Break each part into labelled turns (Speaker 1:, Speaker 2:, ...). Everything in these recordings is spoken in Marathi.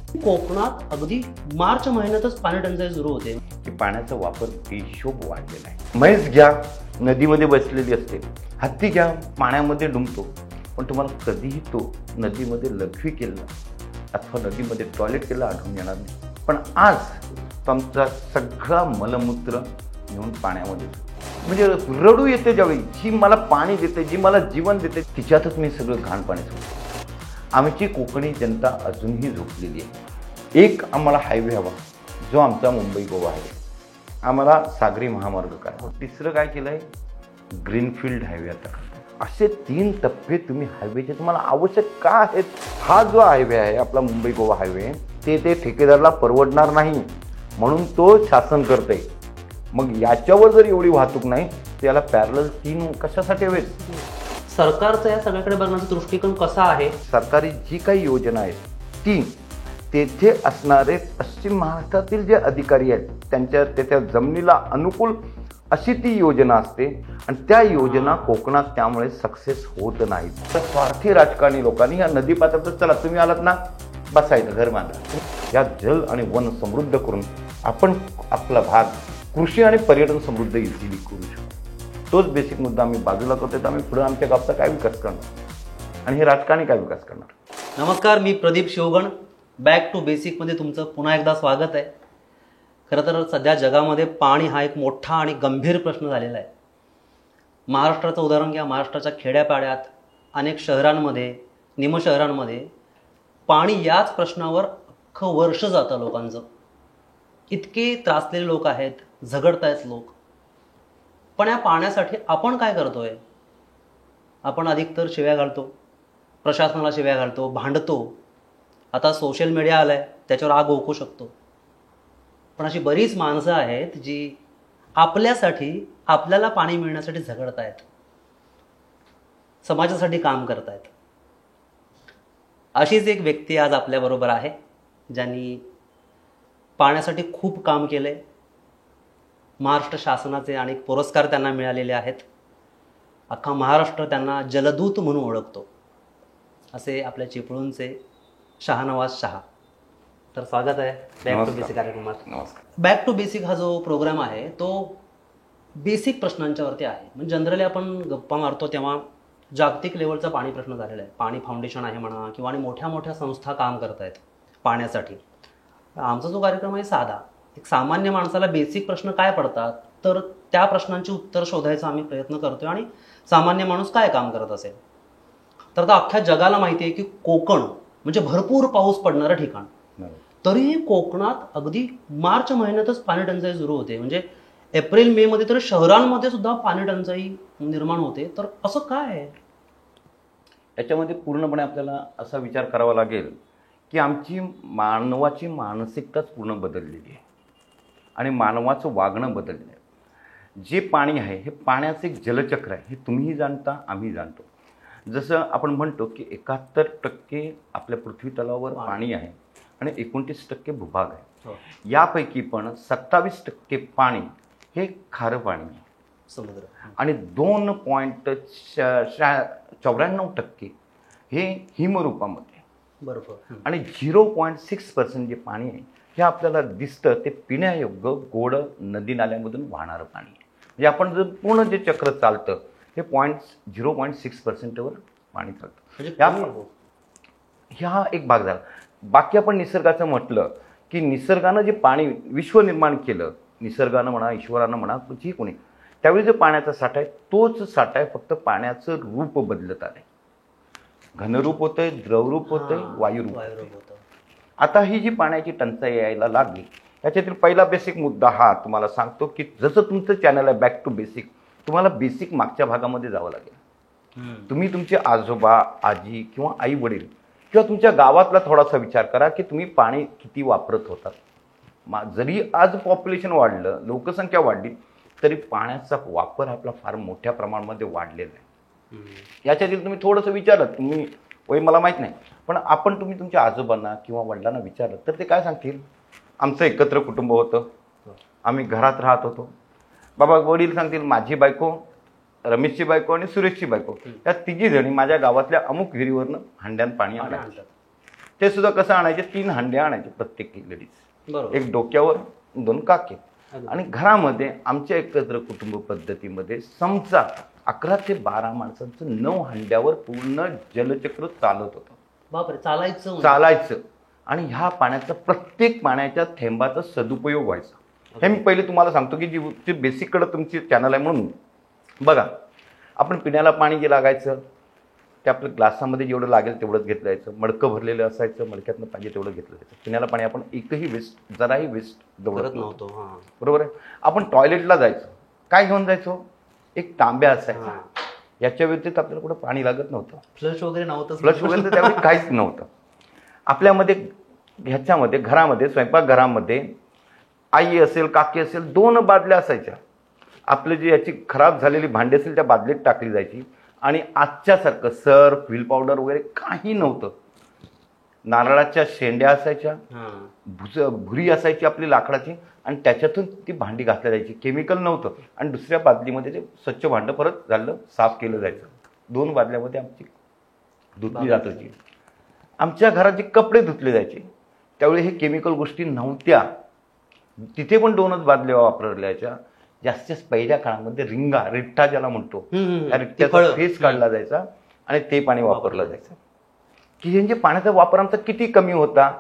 Speaker 1: कोकणात अगदी मार्च महिन्यातच पाणी टंचाई सुरू होते
Speaker 2: की पाण्याचा वापर बेशोभ वाढलेला आहे. म्हैस घ्या, नदीमध्ये बसलेली असते. हत्ती घ्या, पाण्यामध्ये डुंबतो. पण तुम्हाला कधीही तो नदीमध्ये लघवी केला अथवा नदीमध्ये टॉयलेट केलं आढळून येणार नाही. पण आज तुमचा सगळा मलमूत्र घेऊन पाण्यामध्ये, म्हणजे रडू येते ज्यावेळी, जी मला पाणी देते, जी मला जीवन देते, तिच्यातच मी सगळं घाण पाणी सोडतो. आमची कोकणी जनता अजूनही झोपलेली आहे. एक आम्हाला हायवे हवा, जो आमचा मुंबई गोवा हायवे. आम्हाला सागरी महामार्ग काय, तिसरं काय केलं आहे, ग्रीनफील्ड हायवे आता करतो. असे 3 टप्पे तुम्ही हायवेचे तुम्हाला आवश्यक का आहेत? हा जो हायवे आहे आपला मुंबई गोवा हायवे, ते ठेकेदाराला परवडणार नाही, म्हणून तो शासन करतंय. मग याच्यावर जर एवढी वाहतूक नाही, त्याला पॅरलल 3 कशासाठी हवेत?
Speaker 1: सरकारचा या सगळ्याकडे बघण्याचा दृष्टिकोन कसा आहे?
Speaker 2: सरकारी जी काही योजना आहेत ती तेथे असणारे पश्चिम महाराष्ट्रातील जे अधिकारी आहेत त्याच्या जमिनीला अनुकूल अशी ती योजना असते आणि त्या योजना कोकणात त्यामुळे सक्सेस होत नाहीत. तर स्वार्थी राजकारणी लोकांनी या नदी पात्रात, चला तुम्ही आलात ना, बसायचं, घर बांधा. या जल आणि वन समृद्ध करून आपण आपला भाग कृषी आणि पर्यटन समृद्ध इझिली करू शकतो. तोच बेसिक मुद्दा आम्ही बाजूला करतोय. तर आम्ही पुढे आमच्या गावचा काय विकास करणार आणि हे राजकारणी काय विकास करणार?
Speaker 1: नमस्कार, मी प्रदीप शिवगण. बॅक टू बेसिकमध्ये तुमचं पुन्हा एकदा स्वागत आहे. खरं तर सध्या जगामध्ये पाणी हा एक मोठा आणि गंभीर प्रश्न झालेला आहे. महाराष्ट्राचं उदाहरण घ्या. महाराष्ट्राच्या खेड्यापाड्यात, अनेक शहरांमध्ये, निमशहरांमध्ये पाणी याच प्रश्नावर अख्खं वर्ष जातं लोकांचं. इतके त्रासलेले लोक आहेत, झगडतायत लोक. पण या पाण्यासाठी आपण काय करतोय? आपण अधिकतर शिव्या घालतो, प्रशासनाला शिव्या घालतो, भांडतो. आता सोशल मीडिया आलाय, त्याच्यावर आग ओकू शकतो. पण अशी बरीच माणसं आहेत जी आपल्यासाठी, आपल्याला पाणी मिळण्यासाठी झगडतायत, समाजासाठी काम करतायत. अशीच एक व्यक्ती आज आपल्याबरोबर आहे, ज्यांनी पाण्यासाठी खूप काम केले. महाराष्ट्र शासनाचे अनेक पुरस्कार त्यांना मिळालेले आहेत. अख्खा महाराष्ट्र त्यांना जलदूत म्हणून ओळखतो. असे आपल्या चिपळूणचे शाहनवाज शहा. तर स्वागत आहे बॅक टू बेसिक कार्यक्रमात.
Speaker 2: नमस्कार.
Speaker 1: बॅक टू बेसिक हा जो प्रोग्राम आहे तो बेसिक प्रश्नांच्यावरती आहे. म्हणजे जनरली आपण गप्पा मारतो तेव्हा जागतिक लेवलचा पाणी प्रश्न झालेला आहे. पाणी फाउंडेशन आहे म्हणा, किंवा आणि मोठ्या मोठ्या संस्था काम करत आहेत पाण्यासाठी. आमचा जो कार्यक्रम आहे साधा, एक सामान्य माणसाला बेसिक प्रश्न काय पडतात, तर त्या प्रश्नांची उत्तर शोधायचा आम्ही प्रयत्न करतोय. आणि सामान्य माणूस काय काम करत असेल, तर आता अख्ख्या जगाला माहिती आहे की कोकण म्हणजे भरपूर पाऊस पडणारं ठिकाण. तरीही कोकणात अगदी मार्च महिन्यातच पाणी टंचाई सुरू होते. म्हणजे एप्रिल मे मध्ये तर शहरांमध्ये सुद्धा पाणी टंचाई निर्माण होते. तर असं काय आहे?
Speaker 2: याच्यामध्ये पूर्णपणे आपल्याला असा विचार करावा लागेल की आमची मानवाची मानसिकताच पूर्ण बदललेली आहे आणि मानवाचं वागणं बदललेलं आहे. जे पाणी आहे हे पाण्याचं एक जलचक्र आहे. हे तुम्हीही जाणता, आम्ही जाणतो. जसं आपण म्हणतो की 71% आपल्या पृथ्वी तलावावर पाणी आहे आणि 29% भूभाग आहे. यापैकी पण 27% पाणी हे खारं पाणी आहे,
Speaker 1: समुद्र,
Speaker 2: आणि 2.94% हे हिमरूपामध्ये,
Speaker 1: बरोबर.
Speaker 2: आणि 0.6% जे पाणी आहे हे आपल्याला दिसतं ते पिण्यायोग्य गोड नदी नाल्यामधून वाहणारं पाणी आहे. म्हणजे आपण जर पूर्ण जे चक्र चालतं हे 0.6% वर पाणी चालतं. ह्या एक भाग झाला. बाकी आपण निसर्गाचं म्हटलं की निसर्गानं जे पाणी विश्व निर्माण केलं, निसर्गानं म्हणा, ईश्वरानं म्हणा, जी कोणी, त्यावेळी जो पाण्याचा साठा आहे तोच साठा आहे, फक्त पाण्याचं रूप बदलत आलंय. घनरूप होतंय, द्रवरूप होतंय, वायुरूप होतं. आता ही जी पाण्याची टंचाई यायला लागली, त्याच्यातील पहिला बेसिक मुद्दा हा तुम्हाला सांगतो की जसं तुमचं चॅनल आहे बॅक टू बेसिक, तुम्हाला बेसिक मागच्या भागामध्ये जावं लागेल. तुम्ही तुमचे आजोबा, आजी किंवा आई वडील किंवा तुमच्या गावातला थोडासा विचार करा की तुम्ही पाणी किती वापरत होतात. जरी आज पॉप्युलेशन वाढलं, लोकसंख्या वाढली, तरी पाण्याचा वापर आपला फार मोठ्या प्रमाणामध्ये वाढलेला आहे. याच्यातील तुम्ही थोडंसं विचारलं, तुम्ही वय मला माहीत नाही, पण तुम्ही तुमच्या आजोबांना किंवा वडिलांना विचारलं तर ते काय सांगतील? आमचं एकत्र कुटुंब होतं, आम्ही घरात राहत होतो. बाबा वडील सांगतील माझी बायको, रमेशची बायको आणि सुरेशची बायको, या 3 जणी माझ्या गावातल्या अमुक विहिरीवरनं हांड्यान पाणी आणतात. ते सुद्धा कसं आणायचे, 3 हंड्या आणायचे प्रत्येक लेडीज,
Speaker 1: बरोबर.
Speaker 2: एक डोक्यावर 2 काके.
Speaker 1: अगदी.
Speaker 2: आणि घरामध्ये आमच्या एकत्र कुटुंब पद्धतीमध्ये समजा 11 ते 12 माणसांचं 9 हंड्यावर पूर्ण जलचक्र चालत होतं.
Speaker 1: बापरे, चालायचं म्हणजे?
Speaker 2: चालायचं. आणि ह्या पाण्याचा प्रत्येक पाण्याच्या थेंबाचा सदुपयोग व्हायचा. हे मी पहिले तुम्हाला सांगतो की जी बेसिककडे तुमची चॅनल आहे म्हणून. बघा, आपण पिण्याला पाणी जे लागायचं ते आपल्या ग्लासामध्ये जेवढं लागेल तेवढंच घेतलं जायचं. मडकं भरलेलं असायचं, मडक्यातनं पाहिजे तेवढं घेतलं जायचं. पिण्याला पाणी आपण एकही जराही वेस्ट
Speaker 1: करत नव्हतो. हां,
Speaker 2: बरोबर आहे. आपण टॉयलेटला जायचो, काय घेऊन जायचो, एक तांब्या असायचा.
Speaker 1: हां.
Speaker 2: याच्या व्यतिरिक्त आपल्याला कुठं पाणी लागत नव्हतं.
Speaker 1: फ्लश वगैरे नव्हतं.
Speaker 2: फ्लश वगैरे तर त्यावेळी काहीच नव्हतं. आपल्यामध्ये ह्याच्यामध्ये घरामध्ये स्वयंपाकघरामध्ये आई असेल, काकी असेल, 2 बादल्या असायच्या. आपली जी याची खराब झालेली भांडी असेल त्या बादलीत टाकली जायची. आणि आजच्यासारखं सर्फ, व्हील पावडर वगैरे काही नव्हतं. नारळाच्या शेंड्या असायच्या, भुरी असायची आपली लाकडाची, आणि त्याच्यातून ती भांडी घातल्या जायची. केमिकल नव्हतं. आणि दुसऱ्या बादलीमध्ये ते स्वच्छ भांडं परत झालं, साफ केलं जायचं. 2 बादल्यामध्ये आमची धुतली जात होती. आमच्या घरात जे कपडे धुतले जायचे त्यावेळी हे केमिकल गोष्टी नव्हत्या. तिथे पण 2च बादल्या वापरल्या जायच्या. जास्तीत पहिल्या काळामध्ये रिठ्ठा ज्याला म्हणतो, त्या रिठ्ठ्याचा फेस काढला जायचा आणि ते पाणी वापरलं जायचं. की म्हणजे पाण्याचा वापर आमचा किती कमी होता.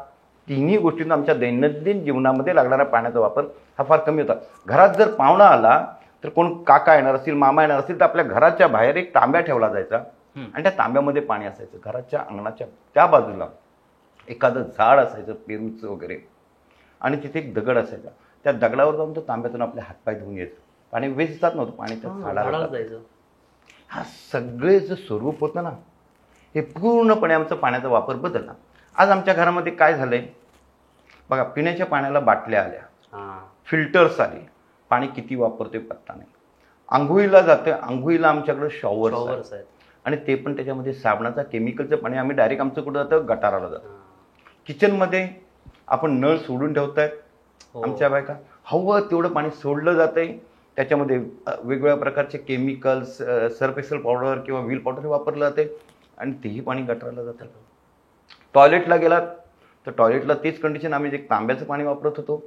Speaker 2: तिन्ही गोष्टींना आमच्या दैनंदिन जीवनामध्ये लागणारा पाण्याचा वापर हा फार कमी होता. घरात जर पाहुणा आला तर कोण काका येणार असतील, मामा येणार असतील, तर आपल्या घराच्या बाहेर एक तांब्या ठेवला जायचा आणि त्या तांब्यामध्ये पाणी असायचं. घराच्या अंगणाच्या त्या बाजूला एखादं झाड असायचं, पेरूचं वगैरे, आणि तिथे एक दगड असायचा. त्या दगडावर जाऊन तो तांब्यातून आपले हातपाय धुवून यायचं. पाणी वेस्ट जात नव्हतं, पाणी त्या झाडाला जायचं. हा सगळे जे स्वरूप होतं ना, हे पूर्णपणे आमचा पाण्याचा वापर बदलला. आज आमच्या घरामध्ये काय झालंय बघा, पिण्याच्या पाण्याला बाटल्या आल्या, फिल्टर्स आले, पाणी किती वापरतोय पत्ता नाही. आंघोळीला जातोय, आंघोळीला आमच्याकडे शॉवर्स आहेत, आणि ते पण त्याच्यामध्ये साबणाचा केमिकलचं पाणी. आम्ही डायरेक्ट आमचं कुठं जातं, गटाराला जातो. किचनमध्ये आपण नळ सोडून ठेवतायत आमच्या बायका, हवं तेवढं पाणी सोडलं जातंय. त्याच्यामध्ये वेगवेगळ्या प्रकारचे केमिकल्स, सर्फ एक्सेल पावडर किंवा व्हील पावडर वापरलं जाते, आणि तेही पाणी गटाराला जातं. टॉयलेटला गेलात तर टॉयलेटला तेच कंडिशन. आम्ही जे तांब्याचं पाणी वापरत होतो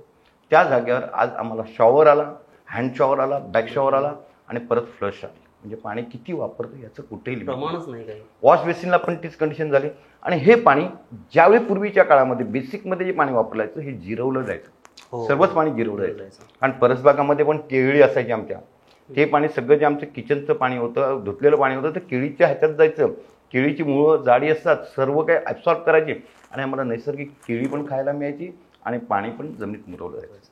Speaker 2: त्या जागेवर आज आम्हाला शॉवर आला, हँड शॉवर आला, बॅक शॉवर आला, आणि परत फ्लश आली. म्हणजे पाणी किती वापरतो याचं कुठेही
Speaker 1: प्रमाणच नाही काही.
Speaker 2: वॉश बेसिनला पण तीच कंडिशन झाली. आणि हे पाणी ज्यावेळी पूर्वीच्या काळामध्ये बेसिकमध्ये जे पाणी वापरायचं हे जिरवलं जायचं. सर्वच पाणी जिरवलं जायचं. आणि परसबागामध्ये पण केळी असायची आमच्या. ते पाणी सगळं जे आमचं किचनचं पाणी होतं, धुतलेलं पाणी होतं, ते केळीच्या ह्याच्यात जायचं. केळीची मुळं जाडी असतात, सर्व काही ॲब्सॉर्ब करायची, आणि आम्हाला नैसर्गिक केळी पण खायला मिळायची, आणि पाणी पण जमिनीत मुरवलं जायचं.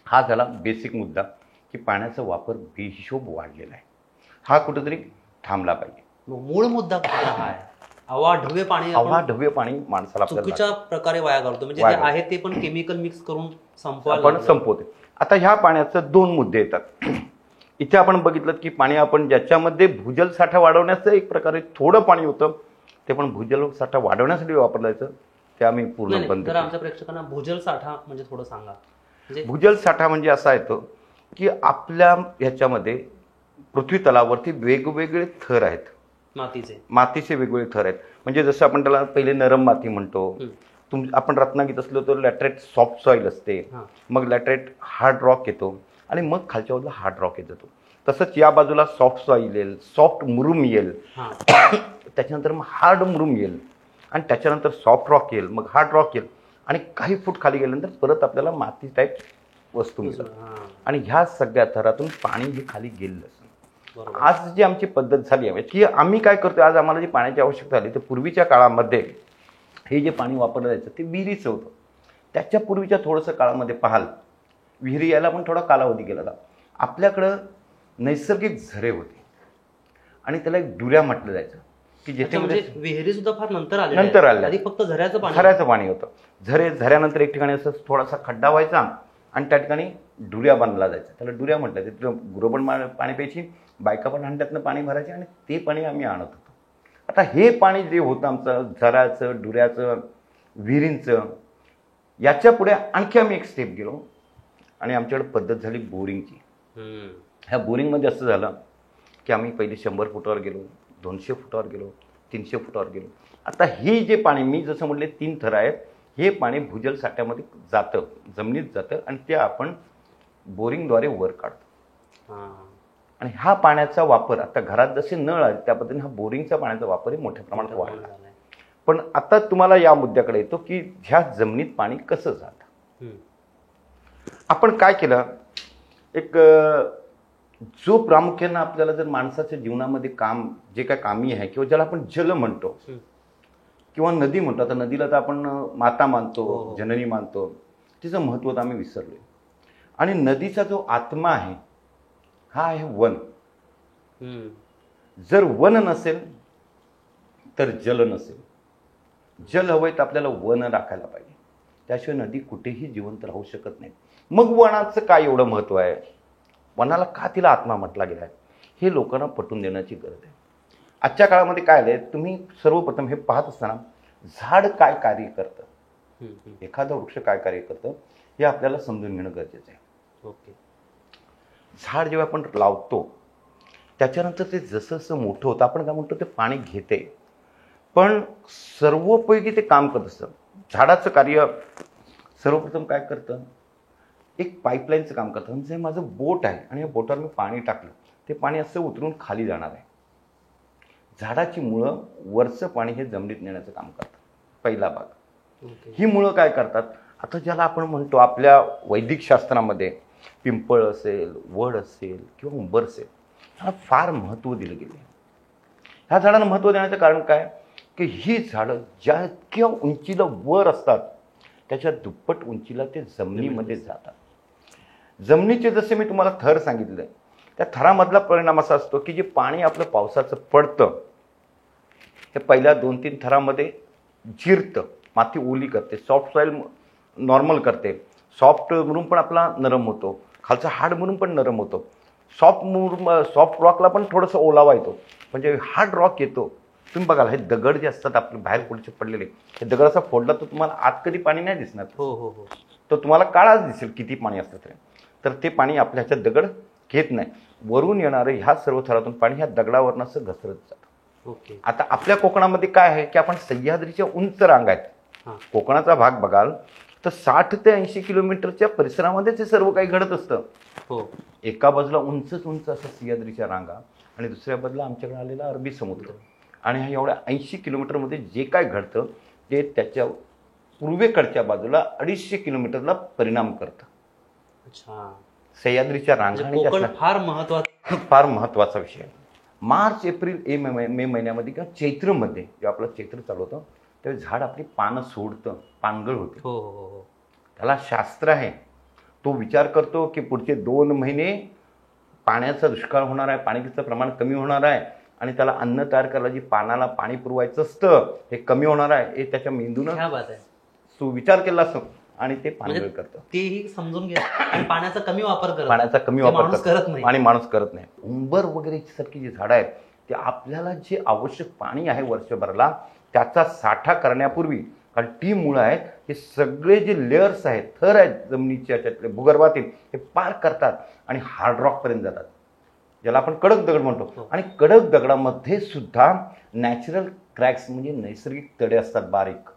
Speaker 2: हा झाला बेसिक मुद्दा की पाण्याचा वापर बेहिशोब वाढलेला आहे. हा कुठेतरी थांबला पाहिजे.
Speaker 1: मूळ मुद्दा कुठला आहे? अवाढव्य
Speaker 2: पाणी माणसाला
Speaker 1: चुकीच्या प्रकारे वाया घालतो. म्हणजे जे आहे ते पण केमिकल मिक्स करून
Speaker 2: आपण संपवतो. आता ह्या पाण्याचे 2 मुद्दे येतात. इथे आपण बघितलं की पाणी आपण ज्याच्यामध्ये भूजल साठा वाढवण्याचं एक प्रकारे थोडं पाणी होतं, ते पण भूजल साठा वाढवण्यासाठी वापरलं जायचं. ते आम्ही पूर्ण बंद केलं.
Speaker 1: आमच्या प्रेक्षकांना भूजल साठा म्हणजे थोडं सांगा.
Speaker 2: भूजल साठा म्हणजे असा येतो की आपल्या ह्याच्यामध्ये पृथ्वी तलावरती वेगवेगळे थर आहेत. मातीचे वेगवेगळे थर आहेत. म्हणजे जसं आपण त्याला पहिले नरम माती म्हणतो, आपण रत्नागिरीत असलो तर लॅटरेट सॉफ्ट सॉइल असते, मग लॅटरेट हार्ड रॉक येतो, आणि मग खालच्या बाजूला हार्ड रॉक येत जातो. तसंच या बाजूला सॉफ्ट सॉइल येईल, सॉफ्ट मुरुम येईल, त्याच्यानंतर मग हार्ड मुरुम येईल, आणि त्याच्यानंतर सॉफ्ट रॉक येईल, मग हार्ड रॉक येईल, आणि काही फूट खाली गेल्यानंतर परत आपल्याला माती टाईप वस्तू मिळतात. आणि ह्या सगळ्या थरातून पाणी हे खाली गेलेलं असतं. आज जी आमची पद्धत झाली आहे की आम्ही काय करतोय, आज आम्हाला जी पाण्याची आवश्यकता झाली, तर पूर्वीच्या काळामध्ये हे जे पाणी वापरलं जायचं ते विहिरीचं होतं. त्याच्या पूर्वीच्या थोडंसं काळामध्ये पाहाल, विहिरी यायला पण थोडा कालावधी गेला होता. आपल्याकडं नैसर्गिक झरे होते, आणि त्याला एक डुऱ्या म्हटलं जायचं की ज्याच्यामध्ये
Speaker 1: विहिरी सुद्धा फार नंतर
Speaker 2: आल्या.
Speaker 1: फक्त झऱ्याचं पाणी
Speaker 2: होतं. झऱ्यानंतर एक ठिकाणी असं थोडासा खड्डा व्हायचा, आणि त्या ठिकाणी डुऱ्या बांधला जायचा. त्याला डुऱ्या म्हटलं जायचं. गुरं पण पाणी प्यायची, बायका पण हंड्यातनं पाणी भरायचे, आणि ते पाणी आम्ही आणत होतो. आता हे पाणी जे होतं आमचं झऱ्याचं, डुऱ्याचं, विहिरींचं, याच्या पुढे आणखी आम्ही एक स्टेप गेलो, आणि आमच्याकडे पद्धत झाली बोरिंगची. ह्या बोरिंगमध्ये असं झालं की आम्ही पहिले 100 फुटावर गेलो, 200 फुटावर गेलो, 300 फुटावर गेलो. आता हे जे पाणी मी जसं म्हटले 3 थर आहेत, हे पाणी भूजल साठ्यामध्ये जातं, जमिनीत जातं आणि ते आपण बोरिंगद्वारे वर काढतो. आणि हा पाण्याचा वापर आता घरात जसे नळ आहेत त्या पद्धतीने हा बोरिंगचा पाण्याचा वापर मोठ्या प्रमाणात वाढला. पण आता तुम्हाला या मुद्द्याकडे येतो की ह्या जमिनीत पाणी कसं जातं. आपण काय केलं, एक जो प्रामुख्यानं आपल्याला जर माणसाच्या जीवनामध्ये काम जे काय कामी आहे किंवा ज्याला आपण जल म्हणतो किंवा नदी म्हणतो, आता नदीला तर आपण माता मानतो, जननी मानतो, तिचं महत्त्व तर आम्ही विसरलोय. आणि नदीचा जो आत्मा आहे हा आहे वन. जर वन नसेल तर जल नसेल. जल हवंय तर आपल्याला वन राखायला पाहिजे, त्याशिवाय नदी कुठेही जिवंत राहू शकत नाही. मग वनाचं काय एवढं महत्त्व आहे, वनाला का तिला आत्मा म्हटला गेला आहे, हे लोकांना पटवून देण्याची गरज आहे. आजच्या काळामध्ये काय आलंय, तुम्ही सर्वप्रथम हे पाहत असताना झाड काय कार्य करतं, एखादं वृक्ष काय कार्य करतं हे आपल्याला समजून घेणं गरजेचं आहे. झाड जेव्हा आपण लावतो त्याच्यानंतर ते जसं जसं मोठं होतं आपण काय म्हणतो ते पाणी घेते, पण सर्वोपयोगी ते काम करत असतं. झाडाचं कार्य सर्वप्रथम काय करतं, एक पाईपलाईनचं काम करतं. म्हणजे माझं बोट आहे आणि या बोटावर मी पाणी टाकलं, ते पाणी असं उतरून खाली जाणार आहे. झाडाची मुळं वरचं पाणी हे जमिनीत नेण्याचं काम करतात. पहिला भाग. ही मुळं काय करतात, आता ज्याला आपण म्हणतो आपल्या वैदिक शास्त्रामध्ये पिंपळ असेल, वड असेल किंवा उंबर असेल, ह्याला फार महत्त्व दिलं गेलं. ह्या झाडांना महत्त्व देण्याचं कारण काय की ही झाडं ज्या इतक्या उंचीला वर असतात त्याच्या दुप्पट उंचीला ते जमिनीमध्ये जातात. जमिनीचे जसे मी तुम्हाला थर सांगितले, त्या थरामधला परिणाम असा असतो की जे पाणी आपलं पावसाचं पडतं ते पहिल्या 2-3 थरामध्ये जिरतं, माती ओली करते, सॉफ्ट सॉईल नॉर्मल करते, सॉफ्ट म्हणून पण आपला नरम होतो, खालचा हार्ड म्हणून पण नरम होतो. सॉफ्ट रॉकला पण थोडंसं ओलावा येतो, म्हणजे हार्ड रॉक येतो. तुम्ही बघाल हे दगड जे असतात आपले बाहेर पुढचे पडलेले, हे दगड असा फोडला तर तुम्हाला आत कधी पाणी नाही दिसणार. तो तुम्हाला काळाच दिसेल किती पाणी असतं तरी. तर ते पाणी आपल्या ह्याच्यात दगड घेत नाही. वरून येणारं ह्या सर्व थरातून पाणी ह्या दगडावरून असं घसरत जातं. आता आपल्या कोकणामध्ये काय आहे की आपण सह्याद्रीच्या उंच रांगा आहेत. कोकणाचा भाग बघाल तर 60 ते 80 किलोमीटरच्या परिसरामध्येच हे सर्व काही घडत असतं. एका बाजूला उंच असं सह्याद्रीच्या रांगा आणि दुसऱ्या बाजूला आमच्याकडे आलेला अरबी समुद्र. आणि ह्या एवढ्या 80 किलोमीटरमध्ये जे काय घडतं ते त्याच्या पूर्वेकडच्या बाजूला 250 किलोमीटरला परिणाम करतं. सह्याद्रीच्या रांगा फार महत्वाचा विषय आहे. मार्च, एप्रिल, मे महिन्यामध्ये किंवा चैत्रमध्ये जेव्हा आपलं चैत्र चालू होतं त्यावेळी झाड आपली पानं सोडतं, पानगळ होते. त्याला शास्त्र आहे. तो विचार करतो की पुढचे 2 महिने पाण्याचा दुष्काळ होणार आहे, पाण्याचं प्रमाण कमी होणार आहे आणि त्याला अन्न तयार करायला जी पानाला पाणी पुरवायचं असतं हे कमी होणार आहे, हे त्याच्या मेंदूनं विचार केला असतो आणि ते पानगळ करतं.
Speaker 1: तेही समजून घेत आणि पाण्याचा कमी वापर
Speaker 2: करत नाही आणि माणूस करत नाही. उंबर वगैरे सारखी जी झाडं आहेत ते आपल्याला जे आवश्यक पाणी आहे वर्षभराला त्याचा साठा करण्यापूर्वी, कारण ती मुळं आहेत हे सगळे जे लेयर्स आहेत, थर आहेत जमिनीच्या त्यातले भूगर्भातील, हे पार करतात आणि हार्ड रॉकपर्यंत जातात, ज्याला आपण कडक दगड म्हणतो. आणि कडक दगडामध्ये सुद्धा नॅचरल क्रॅक्स म्हणजे नैसर्गिक तडे असतात बारीक,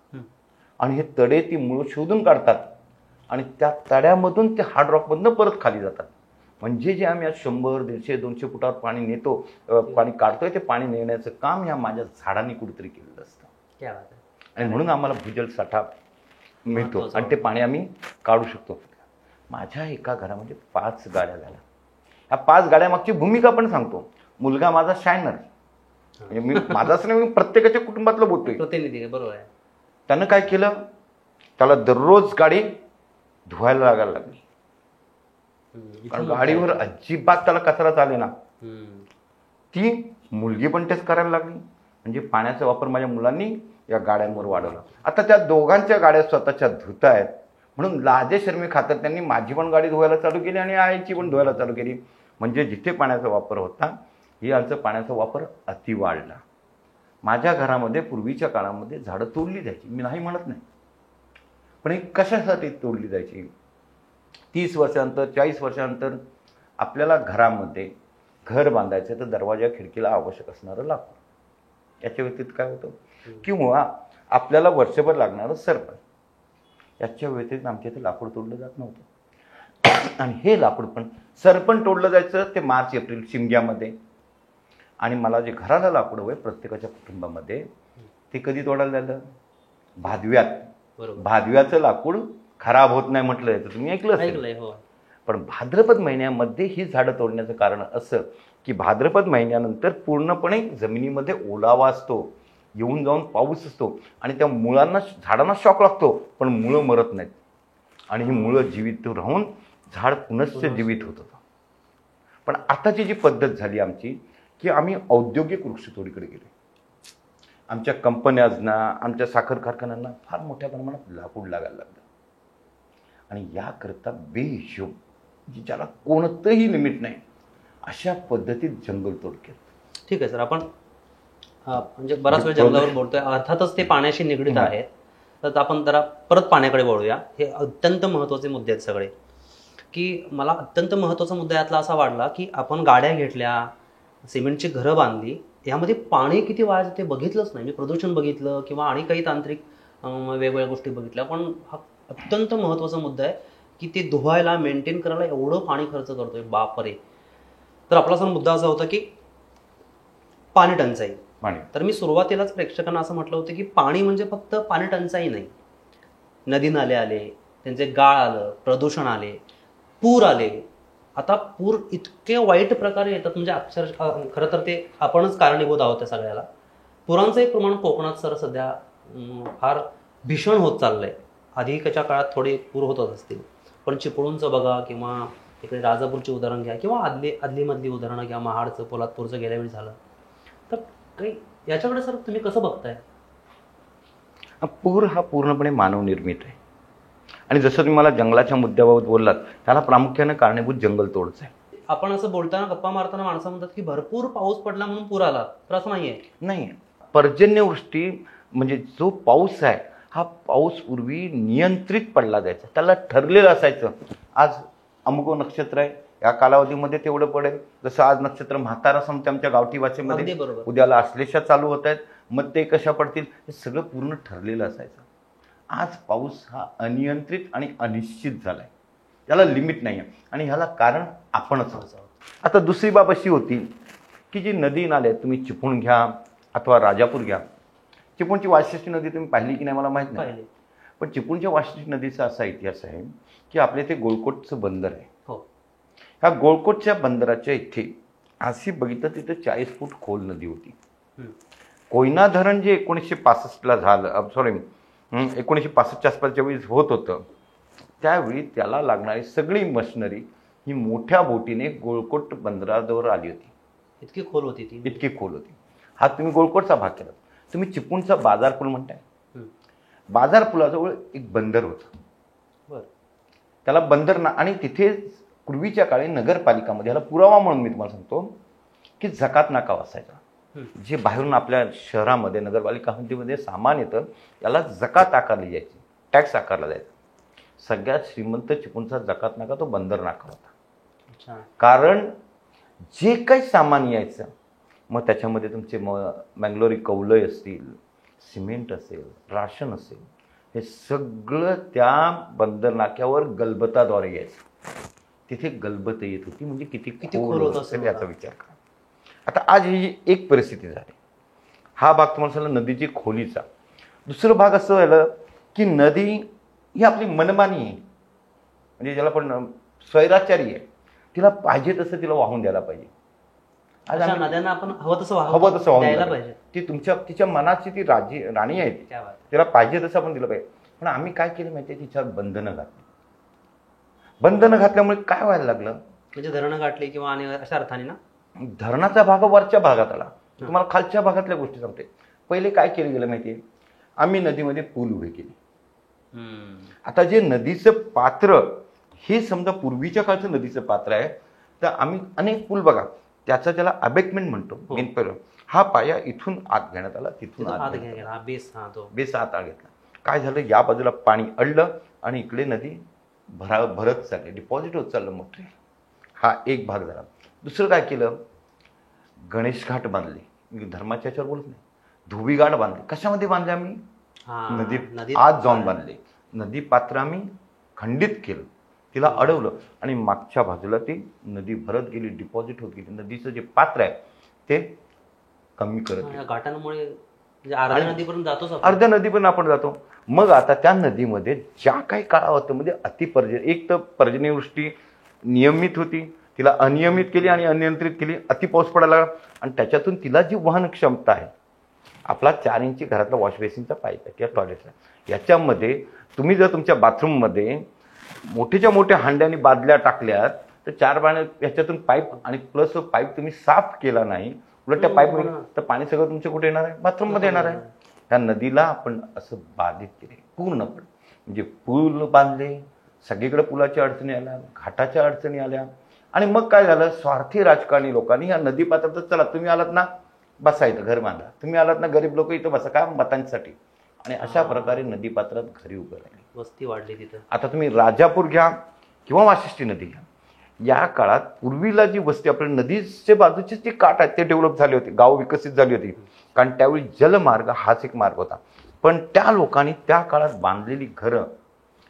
Speaker 2: आणि हे तडे ती मुळं शोधून काढतात आणि त्या तड्यामधून ते हार्ड रॉकमधनं परत खाली जातात. म्हणजे जे आम्ही आज 100, 150, 200 फुटावर पाणी नेतो, पाणी काढतोय, ते पाणी नेण्याचं काम ह्या माझ्या झाडांनी कुठेतरी केलेलं असतं. आणि म्हणून आम्हाला भूजल साठा मिळतो आणि ते पाणी आम्ही काढू शकतो. माझ्या एका घरामध्ये 5 गाड्या झाल्या. ह्या 5 गाड्यामागची भूमिका पण सांगतो. मुलगा माझा शायनर, म्हणजे मी माझा असं नाही, मी प्रत्येकाच्या कुटुंबातलं बोलतोय,
Speaker 1: प्रतिनिधी. बरोबर आहे.
Speaker 2: त्यानं काय केलं, त्याला दररोज गाडी धुवायला लागायला लागली, कारण गाडीवर अजिबात त्याला कचरा चाले ना. ती मुलगी पण तेच करायला लागली, म्हणजे पाण्याचा वापर माझ्या मुलांनी या गाड्यांवर वाढवला. आता त्या दोघांच्या गाड्या स्वतःच्या धुत आहेत म्हणून लाजे शर्मी खातर त्यांनी माझी पण गाडी धुवायला चालू केली आणि आईची पण धुवायला चालू केली. म्हणजे जिथे पाण्याचा वापर होता यांचा पाण्याचा वापर अति वाढला. माझ्या घरामध्ये पूर्वीच्या काळामध्ये झाडं तोडली जायची, मी नाही म्हणत नाही, पण ही कशासाठी तोडली जायची. 30 वर्षानंतर 40 वर्षानंतर आपल्याला घरामध्ये घर बांधायचं तर दरवाजा खिडकीला आवश्यक असणारं लाकूड. याच्या व्यतिरिक्त काय होतं किंवा आपल्याला वर्षभर लागणारं सरपण, याच्या व्यतिरिक्त आमच्या इथे लाकूड तोडलं जात नव्हतं. आणि हे लाकूड पण सरपण तोडलं जायचं ते मार्च एप्रिल शिमग्यामध्ये. आणि मला जे घराला लाकूड हवं आहे प्रत्येकाच्या कुटुंबामध्ये, ते कधी तोडायला झालं? भादव्यात.
Speaker 1: बरोबर.
Speaker 2: भादव्याचं लाकूड खराब होत नाही म्हटलं तर तुम्ही ऐकलं असेल.
Speaker 1: ऐकलंय हो.
Speaker 2: पण भाद्रपद महिन्यामध्ये ही झाडं तोडण्याचं कारण असं की भाद्रपद महिन्यानंतर पूर्णपणे जमिनीमध्ये ओलावा असतो, येऊन जाऊन पाऊस असतो आणि त्या मुळांना झाडांना शॉक लागतो, पण मुळं मरत नाहीत आणि ही मुळं जीवित राहून झाड पुनश्च जीवित होत होतं. पण आताची जी पद्धत झाली आमची की आम्ही औद्योगिक वृक्षतोडीकडे गेलो. आमच्या कंपन्यांना, आमच्या साखर कारखान्यांना फार मोठ्या प्रमाणात लाकूड लागायला लागलं आणि याकरता बेहिशोब, ज्याला कोणतंही लिमिट नाही, अशा पद्धतीत जंगलतोड केलं.
Speaker 1: ठीक आहे सर, आपण म्हणजे बराच वेळ जंगलावर बोलतोय, अर्थातच ते पाण्याशी निगडीत आहेत. तर आपण जरा परत पाण्याकडे वळूया. हे अत्यंत महत्त्वाचे मुद्दे आहेत सगळे. की मला अत्यंत महत्त्वाचा मुद्दा यातला असा वाटला की आपण गाड्या घेतल्या, सिमेंटची घरं बांधली, यामध्ये पाणी किती वाया ते बघितलंच नाही. मी प्रदूषण बघितलं किंवा आणि काही तांत्रिक वेगवेगळ्या गोष्टी बघितल्या, पण हा अत्यंत महत्त्वाचा मुद्दा आहे की ते धुवायला, मेंटेन करायला एवढं पाणी खर्च करतोय, बापरे. तर आपला सर मुद्दा असा होता की पाणी टंचाई. तर मी सुरुवातीलाच प्रेक्षकांना असं म्हटलं होतं की पाणी म्हणजे फक्त पाणी टंचाई नाही, नदी नाले आले, त्यांचे गाळ आलं, प्रदूषण आले, पूर आले. आता पूर इतके वाईट प्रकारे येतात म्हणजे अक्षरशः खरं तर ते आपणच कारणीभूत आहोत त्या सगळ्याला. पुरांचं एक प्रमाण कोकणात सर सध्या फार भीषण होत चाललंय. आधीच्या काळात थोडे पूर होतच असतील, पण चिपळूणचं बघा किंवा इकडे राजापूरची उदाहरण घ्या किंवा आदलीमधली उदाहरणं घ्या, महाडचं, पोलादपूरचं गेल्या वेळी झालं. तर काही याच्याकडे सर तुम्ही कसं बघताय?
Speaker 2: पूर हा पूर्णपणे मानवनिर्मित आहे आणि जसं तुम्ही मला जंगलाच्या मुद्द्याबाबत बोललात, त्याला प्रामुख्याने कारणीभूत जंगलतोडच आहे.
Speaker 1: आपण असं बोलताना, गप्पा मारताना माणसं म्हणतात की भरपूर पाऊस पडला म्हणून पूर आला, तर असं नाहीये.
Speaker 2: नाही, पर्जन्यवृष्टी म्हणजे जो पाऊस आहे हा पाऊस पूर्वी नियंत्रित पडला जायचा, त्याला ठरलेलं असायचं. आज अमुक नक्षत्र आहे, या कालावधीमध्ये तेवढं पडेल. जसं आज नक्षत्र म्हातारा समते आमच्या गावठी भाषेमध्ये, उद्याला आश्लेषा चालू होत आहेत, मग ते कशा पडतील, हे सगळं पूर्ण ठरलेलं असायचं. आज पाऊस हा अनियंत्रित आणि अनिश्चित झालाय, त्याला लिमिट नाही आहे आणि ह्याला कारण आपणच आहोत. आता दुसरी बाब अशी होती की जी नदी नाले, तुम्ही चिपळूण घ्या अथवा राजापूर घ्या. चिपळूणची वाशिष्ठी नदी तुम्ही पाहिली की नाही मला माहीत नाही, पण चिपळूणच्या वाशिष्ठी नदीचा असा इतिहास आहे की आपल्या इथे गोळकोटचं बंदर आहे. ह्या गोळकोटच्या बंदराच्या इथे अशी बघितलं तिथं 40 फूट खोल नदी होती. कोयना धरण जे 1965ला झालं, 1965च्या आसपास ज्यावेळी होत होतं, त्यावेळी त्याला लागणारी सगळी मशिनरी ही मोठ्या बोटीने गोळकोट बंदराजवळ आली होती.
Speaker 1: इतकी खोल होती ती,
Speaker 2: इतकी खोल होती. हा तुम्ही गोळकोटचा भाग केला. तुम्ही चिपळूणचा बाजारपूल म्हणताय, बाजारपुलाजवळ एक बंदर होतं, त्याला बंदर ना, आणि तिथे पूर्वीच्या काळी नगरपालिकामध्ये, ह्याला पुरावा म्हणून मी तुम्हाला सांगतो की जकात नाका असायचा. जे बाहेरून आपल्या शहरामध्ये नगरपालिका हद्दीमध्ये सामान येतं याला जकात आकारली जायची, टॅक्स आकारला जायचा. सगळ्यात श्रीमंत चिपळूणचा जकात नाका तो बंदर नाका होता. कारण जे काही सामान यायचं, मग त्याच्यामध्ये तुमचे मँगलोरी कौलय असतील, सिमेंट असेल, राशन असेल, हे सगळं त्या बंदर नाक्यावर गलबताद्वारे यायचं. तिथे गलबत येत होती, म्हणजे किती खोल होत असेल याचा विचार करा. आता आज ही एक परिस्थिती झाली. हा भाग तुम्हाला सांगितलं नदीची खोलीचा. दुसरं भाग असं झालं की नदी ही आपली मनमानी आहे, म्हणजे ज्याला पण स्वैराचारी आहे, तिला पाहिजे तसं तिला वाहून द्यायला पाहिजे.
Speaker 1: आज नद्यांना आपण हवं तसं
Speaker 2: वाहून
Speaker 1: द्यायला पाहिजे.
Speaker 2: ती तिच्या मनाची ती राणी आहे, तिला पाहिजे तसं आपण दिलं पाहिजे. पण आम्ही काय केलं माहिती आहे, तिच्यावर बंधनं घातली. बंधनं घातल्यामुळे काय व्हायला लागलं,
Speaker 1: म्हणजे धरणं गाठली किंवा अशा अर्थाने ना,
Speaker 2: धरणाचा भाग वरच्या भागात आला. तुम्हाला खालच्या भागातल्या गोष्टी सांगते. पहिले काय केलं गेलं माहितीये, आम्ही नदीमध्ये पूल उभे केले. आता जे नदीचं पात्र हे समजा पूर्वीच्या काळचं नदीचं पात्र आहे, तर आम्ही अनेक पूल बघा, त्याला अबेटमेंट म्हणतो. मेन पहिलं हा पाया इथून आत घेण्यात आला, तिथून बेस आत घेतला. काय झालं, या बाजूला पाणी अडलं आणि इकडे नदी भरत चालली, डिपॉझिट होत चाललं मोठे. हा एक भाग झाला. दुसरं काय केलं, गणेश घाट बांधले. मी धर्माच्या याच्यावर बोलत नाही, धोबीघाट बांधले. कशामध्ये बांधले आम्ही? नदीत आत जाऊन बांधले. नदी पात्र आम्ही खंडित केलं, तिला अडवलं आणि मागच्या बाजूला ती नदी भरत गेली, डिपॉझिट होत गेली. नदीचं जे पात्र आहे ते कमी करत गेलं.
Speaker 1: घाटांमुळे अर्ध्या नदीपर्यंत जातोच,
Speaker 2: अर्ध्या नदीपर्यंत आपण जातो. मग आता त्या नदीमध्ये ज्या काही काळावधीमध्ये एक तर पर्जन्यवृष्टी नियमित होती, तिला अनियमित केली आणि अनियंत्रित केली, अति पाऊस पडायला लागला आणि त्याच्यातून तिला जी वहन क्षमता आहे, आपला 4 इंची घरातला वॉश बेसिनचा पाईप आहे किंवा टॉयलेटचा, याच्यामध्ये तुम्ही जर तुमच्या बाथरूममध्ये मोठ्याच्या मोठ्या हांड्याने बादल्या टाकल्यात तर 4 पाणी याच्यातून पाईप आणि प्लस पाईप तुम्ही साफ केला नाही, उलट त्या पाईप तर पाणी सगळं तुमचं कुठे येणार आहे? बाथरूममध्ये येणार आहे. ह्या नदीला आपण असं बाधित केले पूर्णपणे. म्हणजे पूल बांधले, सगळीकडे पुलाच्या अडचणी आल्या, घाटाच्या अडचणी आल्या आणि मग काय झालं? स्वार्थी राजकारणी लोकांनी ह्या नदी पात्रात, चला तुम्ही आलात ना बसा इथं घर बांधा, तुम्ही आलात ना गरीब लोक इथं बसा, काय मतांसाठी, आणि अशा प्रकारे नदी पात्रात घरी उभं राहिली,
Speaker 1: वस्ती वाढली तिथं.
Speaker 2: आता तुम्ही राजापूर घ्या किंवा वाशिष्ठी नदी घ्या, या काळात पूर्वीला जी वस्ती आपल्या नदीच्या बाजूचे जे काठ आहेत ते डेव्हलप झाले होते, गाव विकसित झाली होती, कारण त्यावेळी जलमार्ग हाच एक मार्ग होता. पण त्या लोकांनी त्या काळात बांधलेली घरं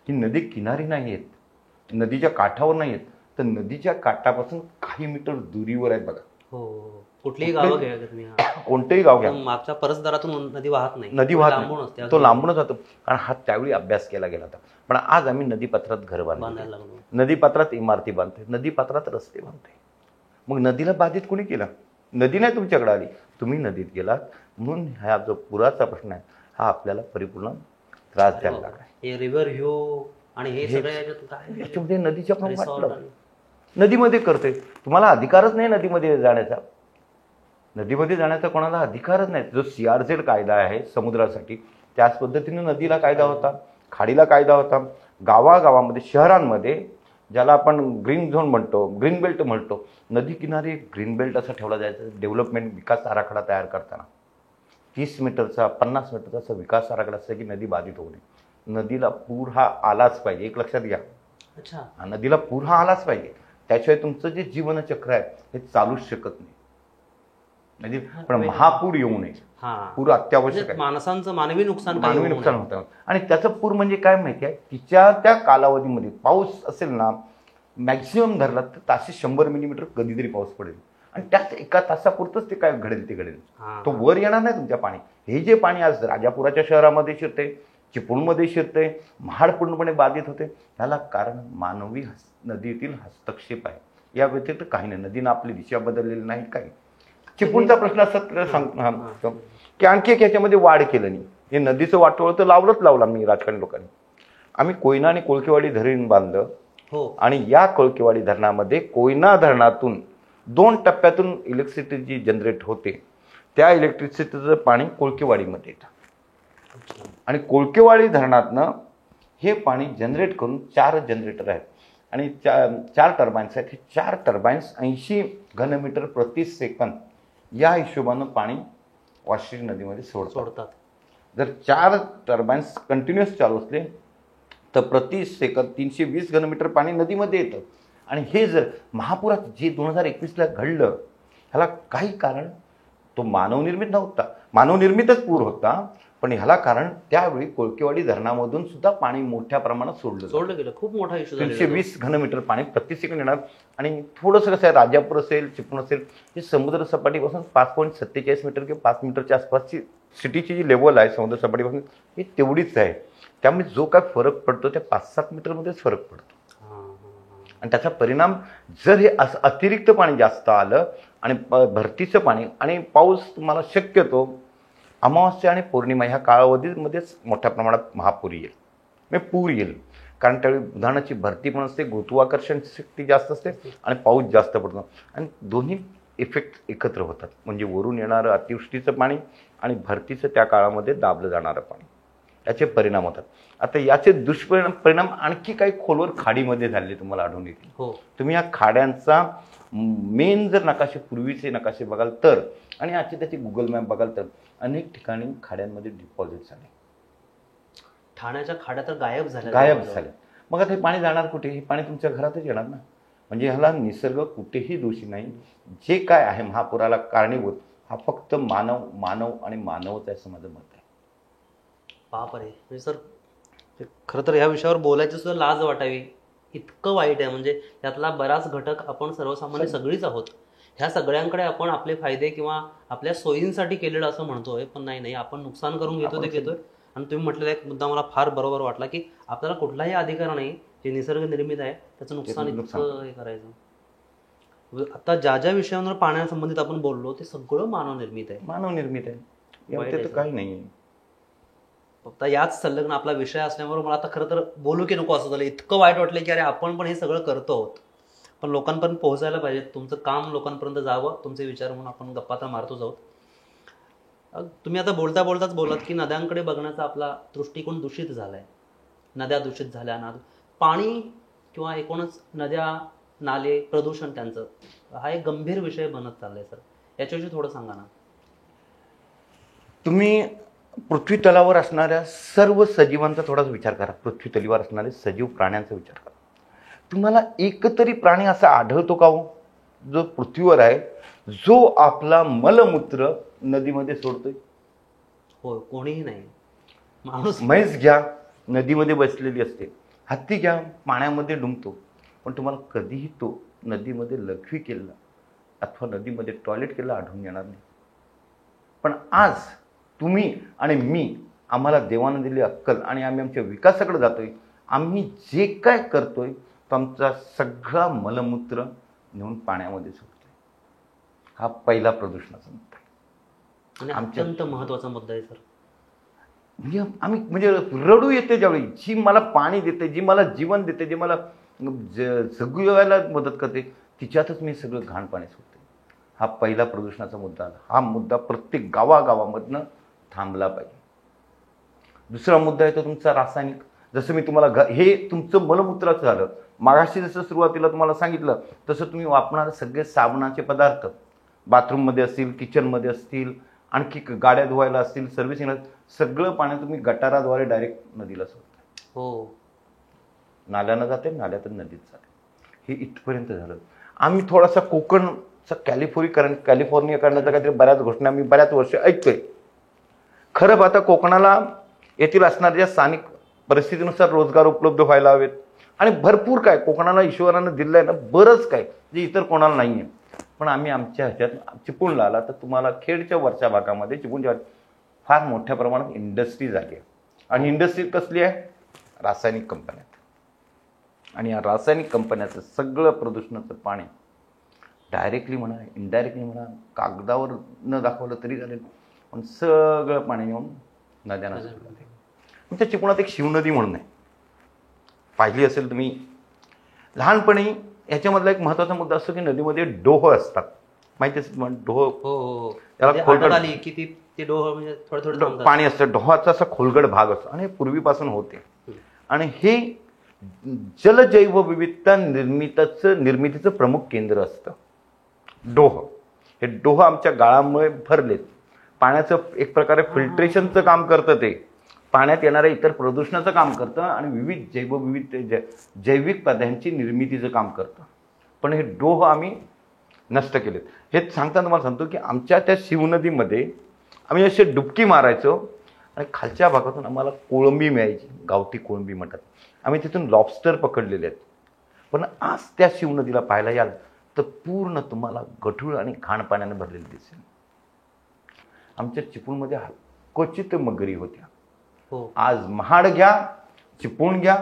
Speaker 2: ही नदी किनारी नाही आहेत, नदीच्या काठावर नाही आहेत, तर नदीच्या काठापासून काही मीटर दुरीवर आहेत बघा.
Speaker 1: हो, कुठलीही गावं घ्या तुम्ही,
Speaker 2: कोणतेही गाव घ्या,
Speaker 1: मागच्या परसदारातून नदी वाहत नाही,
Speaker 2: नदी वाहत नाही, तो लांबूनच जातो, कारण हा त्यावेळी अभ्यास केला गेला होता. पण आज आम्ही नदीपात्रात घर बांधायला लागलो, नदीपात्रात इमारती बांधतोय, नदीपात्रात रस्ते बांधतोय. मग नदीला बाधित कोणी केलं? नदी नाही तुमच्याकडे आली, तुम्ही नदीत गेलात. म्हणून हा जो पुराचा प्रश्न आहे हा आपल्याला परिपूर्ण त्रास द्यायला लागला.
Speaker 1: हे रिव्हर व्ह्यू आणि हे सगळं
Speaker 2: याच्यामध्ये नदीच्या पण वाटलं, नदीमध्ये करतोय. तुम्हाला अधिकारच नाही नदीमध्ये जाण्याचा, नदीमध्ये जाण्याचा कोणाला अधिकारच नाही. जो CRZ कायदा आहे समुद्रासाठी, त्याच पद्धतीने नदीला कायदा होता, खाडीला कायदा होता. गावागावामध्ये, शहरांमध्ये ज्याला आपण ग्रीन झोन म्हणतो, ग्रीन बेल्ट म्हणतो, नदी किनारी ग्रीन बेल्ट असा ठेवला जायचा. डेव्हलपमेंट विकास आराखडा तयार करताना 30 मीटरचा 50 मीटरचा असा विकास आराखडा असतो की नदी बाधित होऊ नये. नदीला पूर हा आलाच पाहिजे, एक लक्षात घ्या. अच्छा, नदीला पूर हा आलाच पाहिजे, त्याशिवाय तुमचं जे जीवनचक्र आहे हे चालूच शकत नाही. म्हणजे पण महापूर येऊ नये, पूर अत्यावश्यक आहे.
Speaker 1: माणसांचं मानवी नुकसान
Speaker 2: होतं. आणि त्याचं पूर म्हणजे काय माहिती आहे, तिच्या त्या कालावधीमध्ये पाऊस असेल ना, मॅक्झिमम धरला तर ताशी 100 मिलीमीटर कधीतरी पाऊस पडेल आणि त्याच एका तासापुरतच ते काय घडेल ते घडेल, तो वर येणार नाही तुमच्या पाणी. हे जे पाणी आज राजापुराच्या शहरामध्ये शिरते, चिपळूणमध्ये शिरते, महाड पूर्णपणे बाधित होते, ह्याला कारण मानवी नदीतील हस्तक्षेप आहे. या व्यतिरिक्त काही नाही. नदीनं आपली दिशा बदललेली नाही. काही चिपळूणचा प्रश्न असं सांगतो की आणखी एक याच्यामध्ये वाढ केलं नाही. हे नदीचं वाटोळं तर लावलं आम्ही राजकारणी लोकांनी. आम्ही कोयना आणि कोळकेवाडी धरण बांधलं आणि या कोळकेवाडी धरणामध्ये कोयना धरणातून 2 टप्प्यातून इलेक्ट्रिसिटी जी जनरेट होते, त्या इलेक्ट्रिसिटीचं पाणी कोळकेवाडीमध्ये येतं आणि कोळकेवाडी धरणातनं हे पाणी जनरेट करून 4 जनरेटर आहेत आणि 4 टर्बाईन्स आहेत. हे 4 टर्बाईन्स 80 घनमीटर प्रति सेकंद या हिशोबानं पाणी वाशिष्ठी नदीमध्ये सोडतात. जर 4 टर्बाईन्स कंटिन्युअस चालू असले तर प्रति सेकंद 320 घनमीटर पाणी नदीमध्ये येतं. आणि हे जर महापुरात जे 2021ला घडलं, ह्याला काही कारण तो मानवनिर्मित नव्हता, मानवनिर्मितच पूर होता, पण ह्याला कारण त्यावेळी कोळकेवाडी धरणामधून सुद्धा पाणी मोठ्या प्रमाणात सोडलं गेलं. खूप मोठा इश्यू, 320 घनमीटर पाणी प्रति सेकंद येणार. आणि थोडंसं कसं आहे, राजापूर असेल, चिपळूण असेल, हे समुद्र सपाटीपासून 5.47 मीटर किंवा 5 मीटरच्या आसपासची सिटीची जी लेवल आहे समुद्र सपाटीपासून, ही तेवढीच आहे. त्यामुळे जो काय फरक पडतो त्या 5-7 मीटरमध्येच फरक पडतो. आणि त्याचा परिणाम जर हे असं अतिरिक्त पाणी जास्त आलं आणि भरतीचं पाणी आणि पाऊस, तुम्हाला शक्यतो अमावस्या आणि पौर्णिमा ह्या कालावधीमध्येच मोठ्या प्रमाणात महापूर येईल, म्हणजे पूर येईल. कारण त्यावेळी उधाणाची भरती पण असते, गुरुत्वाकर्षण शक्ती जास्त असते आणि पाऊस जास्त पडतो आणि दोन्ही इफेक्ट एकत्र होतात. म्हणजे वरून येणारं अतिवृष्टीचं पाणी आणि भरतीचं त्या काळामध्ये दाबलं जाणारं पाणी, याचे परिणाम होतात. आता याचे दुष्परिणाम आणखी काही खोलवर खाडीमध्ये झालेले तुम्हाला आढळून येतील. तुम्ही या खाड्यांचा मेन जर नकाशे, पूर्वीचे नकाशे बघाल तर, आणि आजचे त्याचे गुगल मॅप बघाल तर, अनेक ठिकाणी खाड्यांमध्ये डिपॉझिट झाले.
Speaker 1: ठाण्याच्या खाड्या तर गायब
Speaker 2: झाल्या. मग आता हे पाणी जाणार कुठे? हे पाणी तुमच्या घरातच येणार ना. म्हणजे ह्याला निसर्ग कुठेही दोषी नाही. जे काय आहे महापुराला कारणीभूत हा फक्त मानव मानव आणि मानवच आहे असं माझं मत आहे.
Speaker 1: बापरे, म्हणजे सर खरं तर ह्या विषयावर बोलायची सुद्धा लाज वाटावी, इतकं वाईट आहे. म्हणजे त्यातला बराच घटक आपण सर्वसामान्य सगळीच आहोत. ह्या सगळ्यांकडे आपण आपले फायदे किंवा आपल्या सोयींसाठी केलेलं असं म्हणतोय, पण नाही, आपण नुकसान करून घेतो ते घेतोय. आणि तुम्ही म्हटलेला एक मुद्दा मला फार बरोबर वाटला, की आपल्याला कुठलाही अधिकार नाही जे निसर्ग निर्मित आहे त्याचं नुकसान इतकं हे करायचं. आता ज्या ज्या विषयांवर पाण्यासंबंधित आपण बोललो ते सगळं मानवनिर्मित आहे.
Speaker 2: मानवनिर्मित आहे, यामध्ये तर काही नाही.
Speaker 1: फक्त याच संलग्न आपला विषय असल्यामुळे मला आता खरं तर बोलू की नको असं झालं. इतकं वाईट वाटलं की अरे आपण पण हे सगळं करतो आहोत, पण लोकांपर्यंत पोहोचायला पाहिजे. तुमचं काम लोकांपर्यंत जावं, तुमचे विचार म्हणून आपण गप्पा तर मारतोच आहोत. तुम्ही आता बोलता बोलताच बोलात की नद्यांकडे बघण्याचा आपला दृष्टिकोन दूषित झालाय. नद्या दूषित झाल्या ना, पाणी किंवा एकूणच नद्या नाले प्रदूषण त्यांचं हा एक गंभीर विषय बनत चाललाय. सर याच्याविषयी थोडं सांगा ना.
Speaker 2: तुम्ही पृथ्वी तलावर असणाऱ्या सर्व सजीवांचा थोडाच विचार करा. पृथ्वी तलावर असणारे सजीव प्राण्यांचा विचार करा. तुम्हाला एकतरी प्राणी असा आढळतो का हो जो पृथ्वीवर आहे जो आपला मलमूत्र नदीमध्ये सोडतोय?
Speaker 1: हो, कोणीही नाही. माणूस
Speaker 2: म्हैस घ्या, नदीमध्ये बसलेली असते. हत्ती घ्या, पाण्यामध्ये डुंबतो. पण तुम्हाला कधीही तो नदीमध्ये लघवी केला अथवा नदीमध्ये टॉयलेट केलं आढळून येणार नाही. पण आज तुम्ही आणि मी, आम्हाला देवानं दिली अक्कल आणि आम्ही आमच्या विकासाकडे जातोय. आम्ही जे काय करतोय तो आमचा सगळा मलमूत्र नेऊन पाण्यामध्ये सोडतोय. हा पहिला प्रदूषणाचा मुद्दा आहे
Speaker 1: आणि अत्यंत महत्वाचा मुद्दा आहे सर.
Speaker 2: म्हणजे आम्ही म्हणजे रडू येते ज्यावेळी जी मला पाणी देते, जी मला जीवन देते, जी मला जगवायला मदत करते, तिच्यातच मी सगळं घाण पाणी सोडते. हा पहिला प्रदूषणाचा मुद्दा आला. हा मुद्दा प्रत्येक गावागावामधनं थांबला पाहिजे. दुसरा मुद्दा आहे तो तुमचा रासायनिक. जसं मी तुम्हाला हे तुमचं मलमूत्राचं झालं. मागाशी जसं सुरुवातीला तुम्हाला सांगितलं तसं तुम्ही वापरणारे सगळे साबणाचे पदार्थ बाथरूममध्ये असतील, किचनमध्ये असतील, आणखी गाड्या धुवायला असतील, सर्व्हिसिंग, सगळं पाणी तुम्ही गटाराद्वारे डायरेक्ट नदीला सोडता.
Speaker 1: हो,
Speaker 2: नाल्यानं जाते, नाल्यातून नदीत जाते. हे इथपर्यंत झालं. आम्ही थोडासा कोकणचा कॅलिफोर्निया करण्याचा काहीतरी बऱ्याच घोषणा आम्ही बऱ्याच वर्ष ऐकतोय. खरं आता कोकणाला येथील असणाऱ्या स्थानिक परिस्थितीनुसार रोजगार उपलब्ध व्हायला हवेत आणि भरपूर काय कोकणाला ईश्वरानं दिलं आहे ना, बरंच काय जे इतर कोणाला नाही आहे. पण आम्ही आमच्या ह्याच्यात चिपळूणला आला तर तुम्हाला खेडच्या वरच्या भागामध्ये चिपळूणच्या फार मोठ्या प्रमाणात इंडस्ट्री झाली आहे. आणि इंडस्ट्री कसली आहे? रासायनिक कंपन्या. आणि या रासायनिक कंपन्याचं सगळं प्रदूषणाचं पाणी डायरेक्टली म्हणा, इनडायरेक्टली म्हणा, कागदावर न दाखवलं तरी झालेलं, पण सगळं पाणी येऊन नद्यांना सोडलं. तुमच्या चिपळूणात एक शिवनदी म्हणून आहे, पाहिली असेल तुम्ही. लहानपणी याच्यामधला एक महत्त्वाचा मुद्दा असतो की नदीमध्ये डोह असतात. माहिती असेल तुम्हाला डोह?
Speaker 1: हो,
Speaker 2: त्याला खोलगड
Speaker 1: आली की ती डोह म्हणजे थोडं
Speaker 2: पाणी असतं. डोहाचा असा खोलगड भाग असतो आणि हे पूर्वीपासून होते. आणि हे जलजैवविविधता निर्मितीचं प्रमुख केंद्र असतं डोह. हे डोह आमच्या गाळामुळे भरलेत. पाण्याचं एक प्रकारे फिल्ट्रेशनचं काम करतं, ते पाण्यात येणाऱ्या इतर प्रदूषणाचं काम करतं आणि विविध जैविक पदार्थांची निर्मितीचं काम करतं. पण हे डोह आम्ही नष्ट केलेत. हे सांगताना तुम्हाला सांगतो की आमच्या त्या शिवनदीमध्ये आम्ही असे डुबकी मारायचो आणि खालच्या भागातून आम्हाला कोळंबी मिळायची, गावठी कोळंबी म्हणतात. आम्ही तिथून लॉबस्टर पकडलेले आहेत. पण आज त्या शिवनदीला पाहायला याल तर पूर्ण तुम्हाला गढूळ आणि घाण पाण्याने भरलेली दिसेल. आमच्या चिपळूणमध्ये क्वचित मगरी होत्या. आज महाड घ्या, चिपळूण घ्या,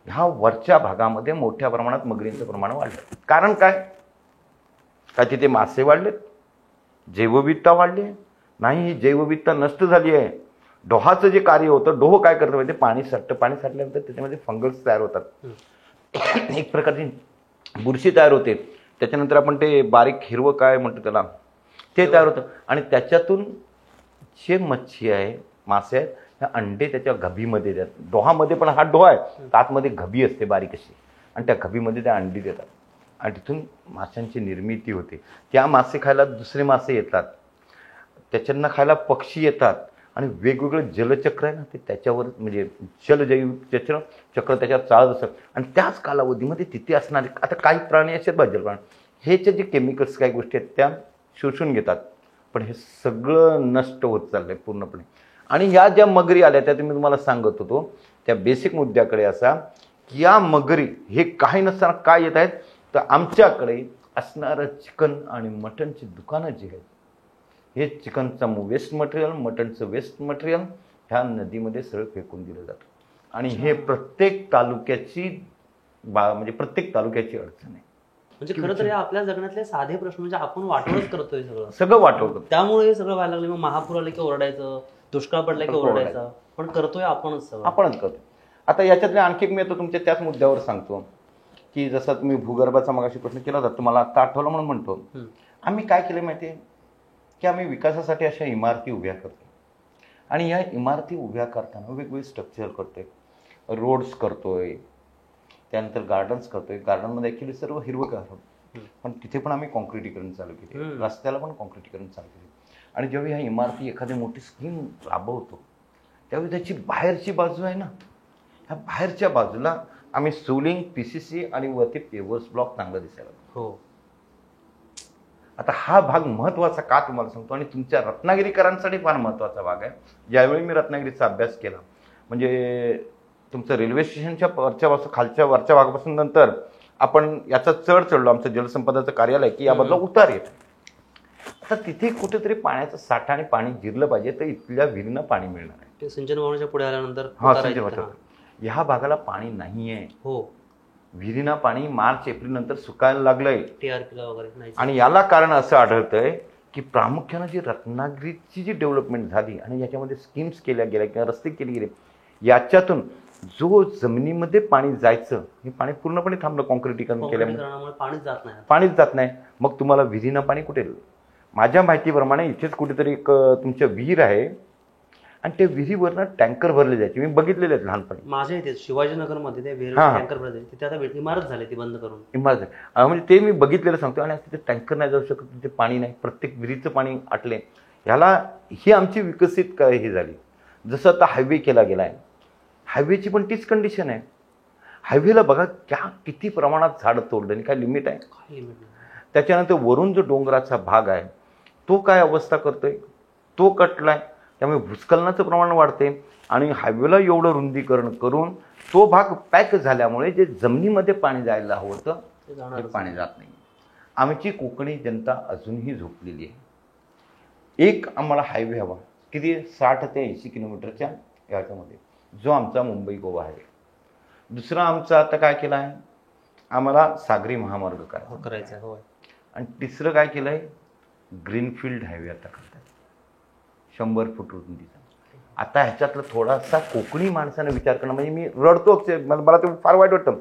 Speaker 2: ह्या वरच्या भागामध्ये मोठ्या प्रमाणात मगरींचं प्रमाण वाढलं. कारण काय? तिथे मासे वाढलेत, जैवविविधता वाढली नाही. ही जैवविविधता नष्ट झाली आहे. डोहाचं जे कार्य होतं, डोह काय करतं माहिती? पाणी साठतं. पाणी साठल्यानंतर त्याच्यामध्ये फंगल्स तयार होतात, एक प्रकारची बुरशी तयार होते. त्याच्यानंतर आपण ते बारीक हिरवं काय म्हणतो त्याला, ते तयार होतं. आणि त्याच्यातून जे मच्छी आहे, मासे आहेत, ह्या अंडे त्याच्या घबीमध्ये देतात. डोहामध्ये पण हा डोहा आहे, आतमध्ये घबी असते बारीक अशी, आणि त्या घबीमध्ये त्या अंडी देतात आणि तिथून माशांची निर्मिती होते. त्या मासे खायला दुसरे मासे येतात, त्याच्यांना खायला पक्षी येतात आणि वेगवेगळं जलचक्र आहे ना ते त्याच्यावर, म्हणजे जलजैविक चक्र त्याच्यावर चालत असतात. आणि त्याच कालावधीमध्ये तिथे असणारे आता काही प्राणी असे आहेत, जलप्राणी, ह्याचे जे केमिकल्स काही गोष्टी आहेत त्या शोषून घेतात पण हे सगळं नष्ट होत चाललंय पूर्णपणे. आणि ह्या ज्या मगरी आल्या त्या मी तुम्हाला सांगत होतो त्या बेसिक मुद्द्याकडे असा की या मगरी हे काही नसताना काय येत आहेत तर आमच्याकडे असणारं चिकन आणि मटणची दुकानं जी आहेत हे चिकनचं वेस्ट मटेरियल मटणचं वेस्ट मटेरियल ह्या नदीमध्ये सरळ फेकून दिलं जातं. आणि हे प्रत्येक तालुक्याची म्हणजे प्रत्येक तालुक्याची अडचण आहे.
Speaker 1: म्हणजे खरं तर हे आपल्या जगण्यातले साधे प्रश्न म्हणजे आपण वाटवच करतोय
Speaker 2: सगळं वाटवतो.
Speaker 1: त्यामुळे हे सगळं व्हायला लागलं. मग महापूर आले की ओरडायचं, दुष्काळ पडला की ओरडायचं, पण करतोय आपणच सगळं.
Speaker 2: आपणच करतो. आता याच्यातले आणखी मी आता तुमच्या त्याच मुद्द्यावर सांगतो की जसा तुम्ही भूगर्भाचा मगाशी प्रश्न केला होता तुम्हाला आता आठवलं म्हणून म्हणतो. आम्ही काय केलं माहितीये की आम्ही विकासासाठी अशा इमारती उभ्या करतो आणि या इमारती उभ्या करताना वेगवेगळे स्ट्रक्चर करतोय, रोड्स करतोय, त्यानंतर गार्डन्स करतोय. गार्डनमध्ये ॲक्च्युली सर्व हिरवंगार पण तिथे पण आम्ही कॉन्क्रिटीकरण चालू केले, रस्त्याला पण कॉन्क्रिटीकरण चालू केले. आणि जेव्हा ह्या इमारती एखादी मोठी स्कीम राबवतो त्यावेळी त्याची बाहेरची बाजू आहे ना ह्या बाहेरच्या बाजूला आम्ही सोलिंग PCC आणि वरती पेवर्स ब्लॉक चांगला दिसायला.
Speaker 1: हो.
Speaker 2: आता हा भाग महत्त्वाचा का तुम्हाला सांगतो आणि तुमच्या रत्नागिरीकरांसाठी फार महत्त्वाचा भाग आहे. ज्यावेळी मी रत्नागिरीचा अभ्यास केला म्हणजे तुमचं रेल्वे स्टेशनच्या वरच्या भागापासून नंतर आपण याचा चढलो आमचं जलसंपदाचं कार्यालय की या बाजूला उतार येत. आता तिथे कुठेतरी पाण्याचा साठा आणि पाणी जिरलं पाहिजे तर इथल्या विहिरीनं पाणी मिळणार आहे.
Speaker 1: सिंचन भवनाच्या पुढे आल्यानंतर
Speaker 2: ह्या भागाला पाणी नाहीये.
Speaker 1: हो.
Speaker 2: विहिरीना पाणी मार्च-एप्रिल नंतर सुकायला लागलंय
Speaker 1: TRP वगैरे.
Speaker 2: आणि याला कारण असं आढळतंय की प्रामुख्यानं जी रत्नागिरीची जी डेव्हलपमेंट झाली आणि याच्यामध्ये स्कीम्स केल्या गेल्या किंवा रस्ते केले गेले याच्यातून जो जमिनीमध्ये पाणी जायचं हे पाणी पूर्णपणे थांबलं. कॉन्क्रिटीकरण केल्यामुळे पाणीच जात नाही. मग तुम्हाला विहिरीनं पाणी कुठे. माझ्या माहितीप्रमाणे इथेच कुठेतरी एक तुमच्या विहीर आहे आणि त्या विहिरीवरनं टँकर भरले जायचे. मी बघितलेले आहेत लहानपणी.
Speaker 1: माझ्या इथे शिवाजीनगरमध्ये ते टँकर भरले तिथे आता इमारत झाली ती बंद करून.
Speaker 2: इमारत म्हणजे ते मी बघितलेलं सांगतो. आणि तिथे टँकर नाही जाऊ शकत, तिथे पाणी नाही, प्रत्येक विहिरीचं पाणी आटले. ह्याला ही आमची विकसित हे झाली. जसं आता हायवे केला गेलाय हायवेची पण तीच कंडिशन आहे. हायवेला बघा किती प्रमाणात झाडं तोडलं आणि काय लिमिट आहे. त्याच्यानंतर वरून जो डोंगराचा भाग आहे तो काय अवस्था करतोय तो कटलाय त्यामुळे भूस्खलनाचं प्रमाण वाढते आणि हायवेला एवढं रुंदीकरण करून तो भाग पॅक झाल्यामुळे जे जमिनीमध्ये पाणी जायला हवं होतं ते पाणी जात नाही. आमची कोकणी जनता अजूनही झोपलेली आहे. एक आम्हाला हायवे हवा किती 60 ते 80 किलोमीटरच्या याच्यामध्ये जो आमचा मुंबई गोवा हायवे. दुसरा आमचा आता काय केला आहे आम्हाला सागरी महामार्ग करायचा आहे. आणि तिसरं काय केलं आहे ग्रीनफील्ड हायवे आता करतात 100 फूट रुंदीचा. आता ह्याच्यातलं थोडासा कोकणी माणसाने विचार करणं म्हणजे मी रडतो मला ते फार वाईट वाटतं.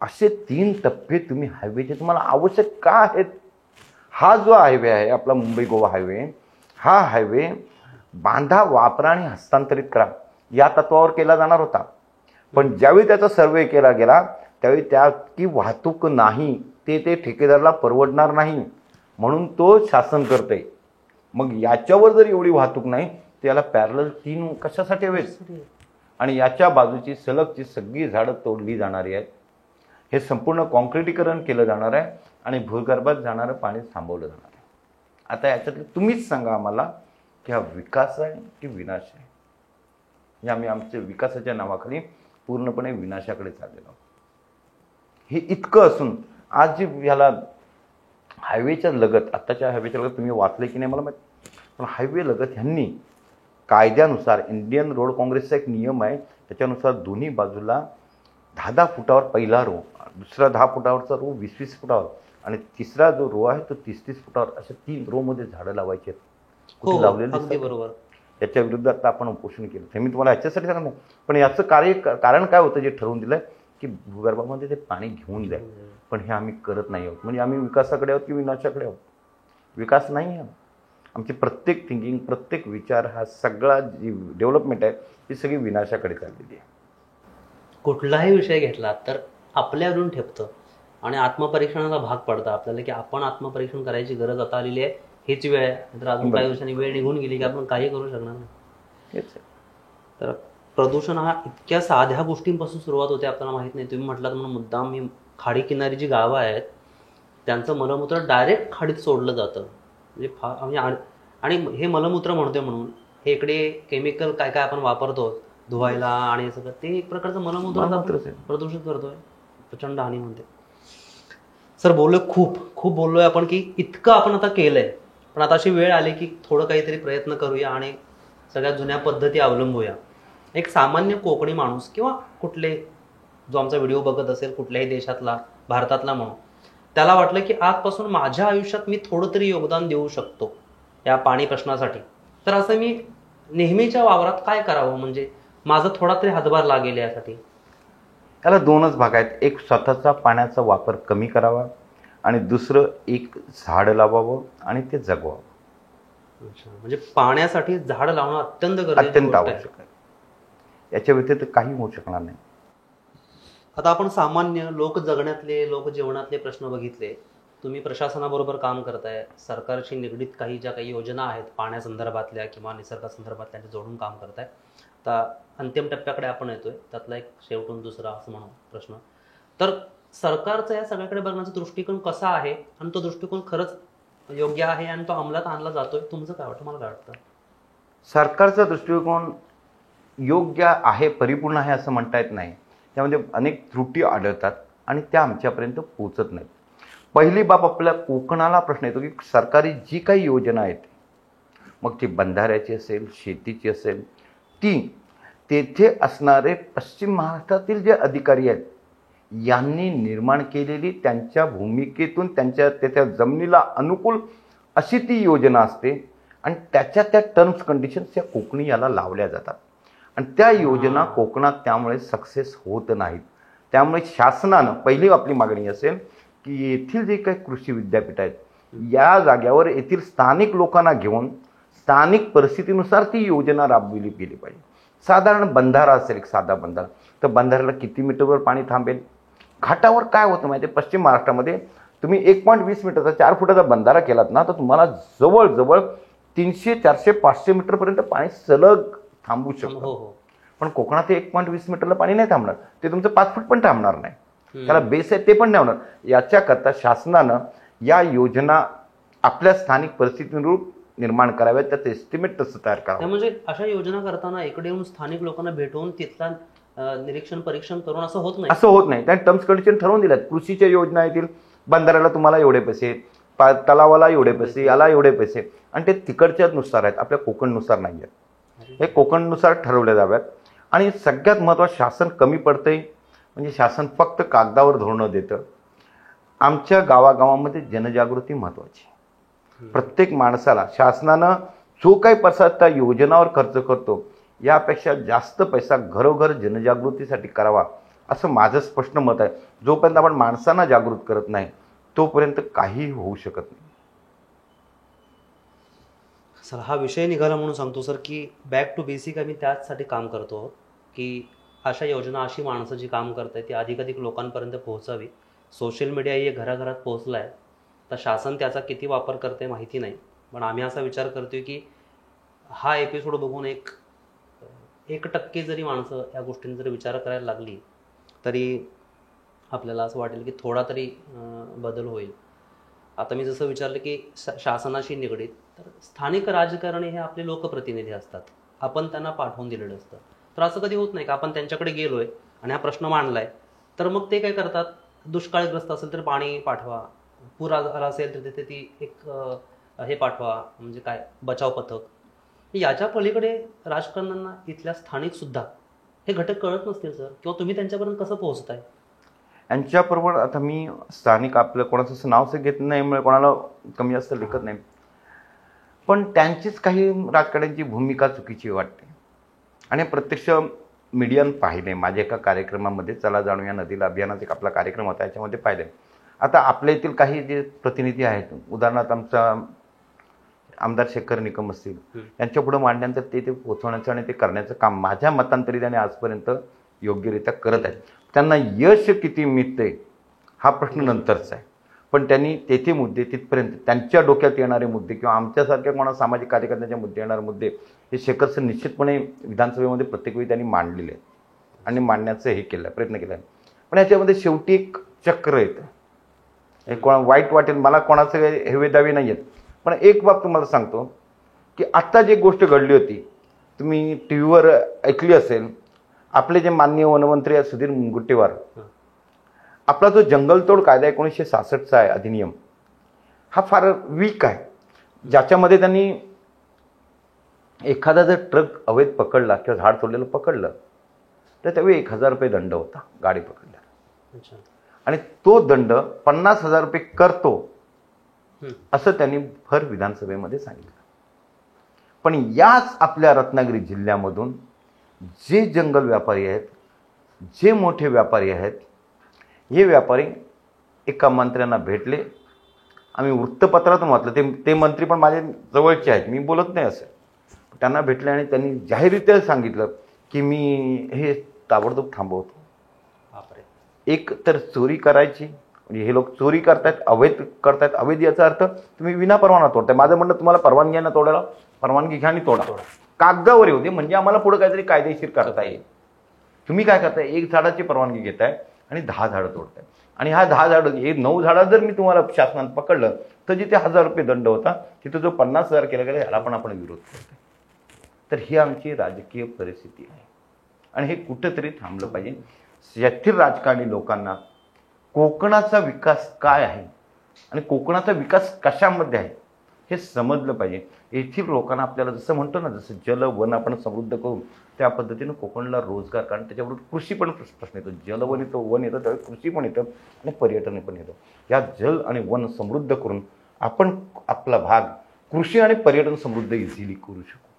Speaker 2: असे 3 टप्पे तुम्ही हायवेचे तुम्हाला आवश्यक का आहेत. हा जो हायवे आहे आपला मुंबई गोवा हायवे हा हायवे बांधा वापरा आणि हस्तांतरित करा या तत्वावर केला जाणार होता. पण ज्यावेळी त्याचा सर्वे केला गेला त्यावेळी की वाहतूक नाही ते ठेकेदाराला परवडणार नाही म्हणून तो शासन करतंय. मग याच्यावर जर एवढी वाहतूक नाही तर याला पॅरलल 3 कशासाठी हवेत. आणि याच्या बाजूची सलगची सगळी झाडं तोडली जाणारी आहेत. हे संपूर्ण कॉन्क्रिटीकरण केलं जाणार आहे आणि भूगर्भात जाणारं पाणी थांबवलं जाणार आहे. आता याच्यातलं तुम्हीच सांगा आम्हाला की हा विकास आहे की विनाश आहे. हे आम्ही आमच्या विकासाच्या नावाखाली पूर्णपणे विनाशाकडे चाललेलो आहोत. हे इतकं असून आज जी ह्याला हायवेच्या लगत आत्ताच्या हायवेच्या लगत तुम्ही वाचले की नाही मला माहीत पण हायवे लगत ह्यांनी कायद्यानुसार इंडियन रोड काँग्रेसचा एक नियम आहे त्याच्यानुसार दोन्ही बाजूला 10-10 फुटावर पहिला रो दुसरा 10 फुटावरचा रो 20-20 फुटावर आणि तिसरा जो रो आहे तो 30-30 फुटावर अशा 3 रो मध्ये झाडं लावायची आहेत. कुठे लावलेली बरोबर त्याच्या विरुद्धात आपण उपोषण केलं. हे मी तुम्हाला ह्याच्यासाठी सांगणार पण याचं कारण काय होतं जे ठरवून दिलंय की भूगर्भामध्ये ते पाणी घेऊन द्या. पण हे आम्ही करत नाही आहोत. म्हणजे आम्ही विकासाकडे आहोत की विनाशाकडे आहोत. विकास नाही आहे. आमची प्रत्येक थिंकिंग प्रत्येक विचार हा सगळा जी डेव्हलपमेंट आहे ही सगळी विनाशाकडे चाललेली आहे.
Speaker 1: कुठलाही विषय घेतला तर आपल्यावरून ठेपतं आणि आत्मपरीक्षणाला भाग पडतं आपल्याला की आपण आत्मपरीक्षण करायची गरज आता आलेली आहे. हीच वेळ आहे तर अजून काही दिवसांनी वेळ निघून गेली की आपण काही करू शकणार नाही. तर प्रदूषण हा इतक्या साध्या गोष्टींपासून सुरुवात होते आपल्याला माहित नाही. तुम्ही म्हटलात म्हणून मुद्दाम मी खाडी किनारी जी गावं आहेत त्यांचं मलमूत्र डायरेक्ट खाडीत सोडलं जातं. म्हणजे आणि हे मलमूत्र म्हणतोय म्हणून हे इकडे केमिकल काय काय आपण वापरतो धुवायला आणि सगळं ते एक प्रकारचं मलमूत्र प्रदूषित करतोय, प्रचंड हानी म्हणते. सर बोललोय खूप बोललोय आपण की इतकं आपण आता केलंय, पण आता अशी वेळ आली की थोडं काहीतरी प्रयत्न करूया आणि सगळ्या जुन्या पद्धती अवलंबूया. एक सामान्य कोकणी माणूस किंवा कुठले जो आमचा व्हिडिओ बघत असेल कुठल्याही देशातला भारतातला म्हणून, त्याला वाटलं की आजपासून माझ्या आयुष्यात मी थोडं तरी योगदान देऊ शकतो या पाणी प्रश्नासाठी, तर असं मी नेहमीच्या वावरात काय करावं, म्हणजे माझा थोडा तरी हातभार लागेल यासाठी.
Speaker 2: त्याला दोनच भाग आहेत. एक स्वतःचा पाण्याचा वापर कमी करावा आणि दुसरं एक झाड लावावं आणि ते जगवावं.
Speaker 1: म्हणजे पाण्यासाठी झाड लावणं अत्यंत
Speaker 2: अत्यंत आवश्यक आहे. याच्या व्यतिरिक्त काही होऊ शकणार नाही.
Speaker 1: आता आपण सामान्य लोक जगण्यातले लोक जीवनातले प्रश्न बघितले. तुम्ही प्रशासनाबरोबर काम करताय, सरकारशी निगडीत काही ज्या काही योजना आहेत पाण्यासंदर्भातल्या किंवा निसर्गासंदर्भातल्या त्यांच्या जोडून काम करताय. आता अंतिम टप्प्याकडे आपण येतोय, त्यातला एक शेवटून दुसरा असं म्हणून प्रश्न, तर सरकारचा या सगळ्याकडे बघण्याचा दृष्टिकोन कसा आहे आणि तो दृष्टिकोन खरंच योग्य आहे आणि तो अंमलात आणला जातोय, तुमचं काय वाटतं, मला काय वाटतं?
Speaker 2: सरकारचा दृष्टिकोन योग्य आहे, परिपूर्ण आहे असं म्हणता येत नाही. त्यामध्ये अनेक त्रुटी आढळतात आणि त्या आमच्यापर्यंत पोहोचत नाहीत. पहिली बाब आपल्या कोकणाला प्रश्न येतो की सरकारी जी काही योजना आहेत, मग ती बंधाऱ्याची असेल, शेतीची असेल, ती तेथे असणारे पश्चिम महाराष्ट्रातील जे अधिकारी आहेत यांनी निर्माण केलेली त्यांच्या भूमिकेतून त्याच्या जमिनीला अनुकूल अशी ती योजना असते आणि त्या टर्म्स कंडिशन्स या कोकणी याला लावल्या जातात आणि त्या योजना कोकणात त्यामुळे सक्सेस होत नाहीत. त्यामुळे शासनानं पहिली आपली मागणी असेल की येथील जे काही कृषी विद्यापीठ आहेत या जाग्यावर येथील स्थानिक लोकांना घेऊन स्थानिक परिस्थितीनुसार ती योजना राबविली गेली पाहिजे. साधारण बंधारा असेल, एक साधा बंधारा, तर बंधाऱ्याला किती मीटरवर पाणी थांबेल? घाटावर काय होतं माहिती आहे, पश्चिम महाराष्ट्रामध्ये तुम्ही 1.20 मीटरचा 4 फुटाचा बंधारा केलात ना, तर तुम्हाला जवळजवळ 300, 400, 500 मीटरपर्यंत पाणी सलग थांबू शकतं. पण कोकणात हे 1.20 मीटरला पाणी नाही थांबणार, ते तुमचं 5 फूट पण थांबणार नाही. त्याला बेस आहे ते पण नाही होणार. याच्याकरता शासनानं या योजना आपल्या स्थानिक परिस्थितीनुरूप निर्माण कराव्यात, त्याचं एस्टिमेट तसं तयार करावं.
Speaker 1: म्हणजे अशा योजना करताना इकडे येऊन स्थानिक लोकांना भेटवून तिथला निरीक्षण परीक्षण करून असं होत नाही.
Speaker 2: असं होत नाही. त्या टर्म्स कंडिशन ठरवून दिल्यात. कृषीच्या योजना येतील, बंधाऱ्याला तुम्हाला एवढे पैसे, तलावाला एवढे पैसे, याला एवढे पैसे, आणि ते तिकडच्याच नुसार आहेत, आपल्या कोकणनुसार नाही आहेत. हे कोकणनुसार ठरवल्या जाव्यात. आणि सगळ्यात महत्त्वाचं, शासन कमी पडतंय म्हणजे शासन फक्त कागदावर धोरणं देतं. आमच्या गावागावामध्ये जनजागृती महत्त्वाची. प्रत्येक माणसाला शासनानं जो काही पैसा त्या योजनावर खर्च करतो यापेक्षा जास्त पैसा घरोघर जनजागृतीसाठी करावा असं माझं स्पष्ट मत आहे. जोपर्यंत आपण माणसांना जागृत करत नाही तोपर्यंत काही होऊ शकत नाही.
Speaker 1: सर हा विषय निघाला म्हणून सांगतो सर की बॅक टू बेसिक आम्ही त्याचसाठी काम करतो की अशा योजना, अशी माणसं जी काम करतायत ती अधिकाधिक लोकांपर्यंत पोहोचावी. सोशल मीडिया हे घराघरात पोहोचला आहे, तर शासन त्याचा किती वापर करते माहिती नाही, पण आम्ही असा विचार करतोय की हा एपिसोड बघून 1% जरी माणसं या गोष्टींचा जरी विचार करायला लागली तरी आपल्याला असं वाटेल की थोडा तरी बदल होईल. आता मी जसं विचारलं की शासनाशी निगडीत, तर स्थानिक राजकारणी हे आपले लोकप्रतिनिधी असतात, आपण त्यांना पाठवून दिलेलं असतं. तर असं कधी होत नाही का आपण त्यांच्याकडे गेलोय आणि हा प्रश्न मांडलाय, तर मग ते काय करतात, दुष्काळग्रस्त असेल तर पाणी पाठवा, पूर आला असेल तर तिथे ती एक हे पाठवा, म्हणजे काय बचाव पथक. याच्या पलीकडे राजकारण्यांना इथल्या स्थानिक सुद्धा हे घटक कळत नसतील सर, किंवा तुम्ही त्यांच्यापर्यंत कसं पोहोचताय?
Speaker 2: यांच्याबरोबर आता मी स्थानिक आपलं कोणाचं असं नाव घेत नाही, कोणाला कमी जास्त लिखत नाही, पण त्यांचीच काही राजकारण्यांची भूमिका चुकीची वाटते. आणि प्रत्यक्ष मीडियानं पाहिले. माझ्या एका कार्यक्रमामध्ये चला जाणू या नदीला अभियानाचा एक आपला कार्यक्रम होता, याच्यामध्ये पाहिले. आता आपल्या येथील काही जे प्रतिनिधी आहेत, उदाहरणार्थ आमचा आमदार शेखर निकम असतील, यांच्या पुढे मांडल्यानंतर ते पोहोचवण्याचं आणि ते करण्याचं काम माझ्या मतांतरी त्याने आजपर्यंत योग्यरित्या करत आहेत. त्यांना यश किती मिळते हा प्रश्न नंतरचा आहे, पण त्यांनी तेथे मुद्दे, तिथपर्यंत त्यांच्या डोक्यात येणारे मुद्दे किंवा आमच्यासारख्या कोणा सामाजिक कार्यकर्त्यांच्या मुद्दे येणारे मुद्दे हे शेखर सर निश्चितपणे विधानसभेमध्ये प्रत्येक वेळी त्यांनी मांडलेले आहेत आणि मांडण्याचं हे केलं, प्रयत्न केला आहे. पण याच्यामध्ये शेवटी एक चक्र येतं. हे कोणा वाईट वाटेल, मला कोणाचं हेवेदावे नाही आहेत, पण एक बाब तुम्हाला सांगतो की आत्ता जी गोष्ट घडली होती, तुम्ही टी व्हीवर ऐकली असेल, आपले जे माननीय वनमंत्री आहेत सुधीर मुनगंटीवार, आपला जो जंगलतोड कायदा 1966चा आहे अधिनियम, हा फार वीक आहे, ज्याच्यामध्ये त्यांनी एखादा जर ट्रक अवैध पकडला किंवा झाड तोडलेलं पकडलं तर त्यावेळी 1,000 रुपये दंड होता गाडी पकडल्याला, आणि तो दंड 50,000 रुपये करतो असं त्यांनी भर विधानसभेमध्ये सांगितलं. पण याच आपल्या रत्नागिरी जिल्ह्यामधून जे जंगल व्यापारी आहेत, जे मोठे व्यापारी आहेत, हे व्यापारी एका मंत्र्यांना भेटले. आम्ही वृत्तपत्रातून वाचलं, ते मंत्री पण माझे जवळचे आहेत, मी बोलत नाही असं. त्यांना भेटले आणि त्यांनी जाहीररित्या सांगितलं की मी हे ताबडतोब थांबवतो. एक तर चोरी करायची, म्हणजे हे लोक चोरी करतायत, अवैध करतायत. अवैध याचा अर्थ तुम्ही विनापरवाना तोडताय. माझं म्हणणं, तुम्हाला परवानगी आहे ना तोडायला, परवानगी घ्या आणि तोडा, कागदावर येऊ दे, म्हणजे आम्हाला पुढे काहीतरी कायदेशीर करता येईल. तुम्ही काय करताय, 1 झाडाची परवानगी घेताय आणि 10 झाडं तोडताय, आणि हा 10 झाडं, हे 9 झाडं जर मी तुम्हाला शासनानं पकडलं तर जिथे 1,000 रुपये दंड होता तिथे जो 50,000 केला गेला, ह्याला पण आपण विरोध करतोय. तर ही आमची राजकीय परिस्थिती आहे आणि हे कुठंतरी थांबलं पाहिजे. येथील राजकारणी लोकांना कोकणाचा विकास काय आहे आणि कोकणाचा विकास कशामध्ये आहे हे समजलं पाहिजे. येथील लोकांना आपल्याला जसं म्हणतो ना, जसं जल वन आपण समृद्ध करू, त्या पद्धतीनं कोकणला रोजगार, कारण त्याच्याबरोबर कृषी पण प्रश्न येतो. जल वन येतं, वन येतं, त्यावेळी कृषी पण येतं आणि पर्यटन पण येतं. या जल आणि वन समृद्ध करून आपण आपला भाग कृषी आणि पर्यटन समृद्ध इझिली करू शकू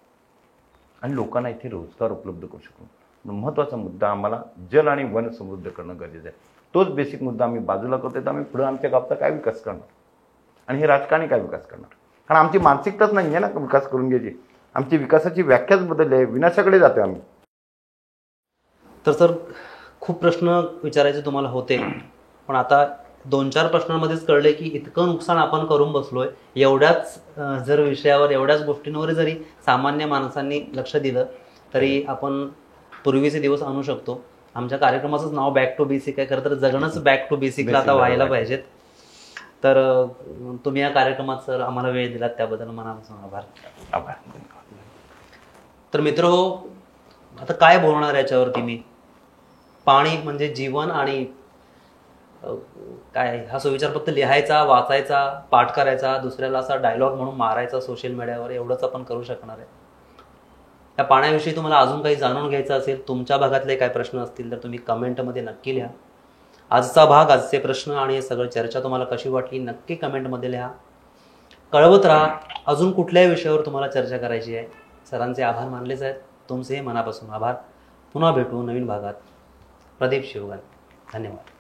Speaker 2: आणि लोकांना इथे रोजगार उपलब्ध करू शकू. महत्त्वाचा मुद्दा आम्हाला जल आणि वन समृद्ध करणं गरजेचं आहे. तोच बेसिक मुद्दा आम्ही बाजूला करतोय, तर आम्ही पुढे आमच्या गावचा काय विकास करणार आणि हे राजकारणी काय विकास करणार? कारण आमची मानसिकताच नाही आहे ना विकास करून घ्यायची. आमची विकासाची व्याख्याच बदलली आहे, विनाशाकडे जातोय आम्ही.
Speaker 1: तर सर, खूप प्रश्न विचारायचे तुम्हाला होते, पण आता 2-4 प्रश्नांमध्येच कळले की इतकं नुकसान आपण करून बसलोय. एवढ्याच जर विषयावर, एवढ्याच गोष्टींवर जरी सामान्य माणसांनी लक्ष दिलं तरी आपण पूर्वीचे दिवस आणू शकतो. आमच्या कार्यक्रमाचंच नाव बॅक टू बेसिक आहे. खरं तर जगणंच बॅक टू बेसिकला आता व्हायला पाहिजेत. तर तुम्ही या कार्यक्रमात सर आम्हाला वेळ दिलात त्याबद्दल मनापासून आभार. तर मित्रहो, आता काय बोलणार याच्यावरती मी? पाणी म्हणजे जीवन, आणि काय हा सुविचार फक्त लिहायचा, वाचायचा, पाठ करायचा, दुसऱ्याला असा डायलॉग म्हणून मारायचा सोशल मीडियावर, एवढंच आपण करू शकणार आहे. या पाण्याविषयी तुम्हाला अजून काही जाणून घ्यायचं असेल, तुमच्या भागातले काय प्रश्न असतील तर तुम्ही कमेंटमध्ये नक्की लिहा. आजचा भाग, आजचे प्रश्न आणि हे सगळं चर्चा तुम्हाला कशी वाटली नक्की कमेंटमध्ये लिहा. कळवत राहा अजून कुठल्याही विषयावर तुम्हाला चर्चा करायची आहे. सरांचे आभार मानलेच आहेत, तुमचे मनापासून आभार. पुन्हा भेटू नवीन भागात. प्रदीप शिवगण, धन्यवाद.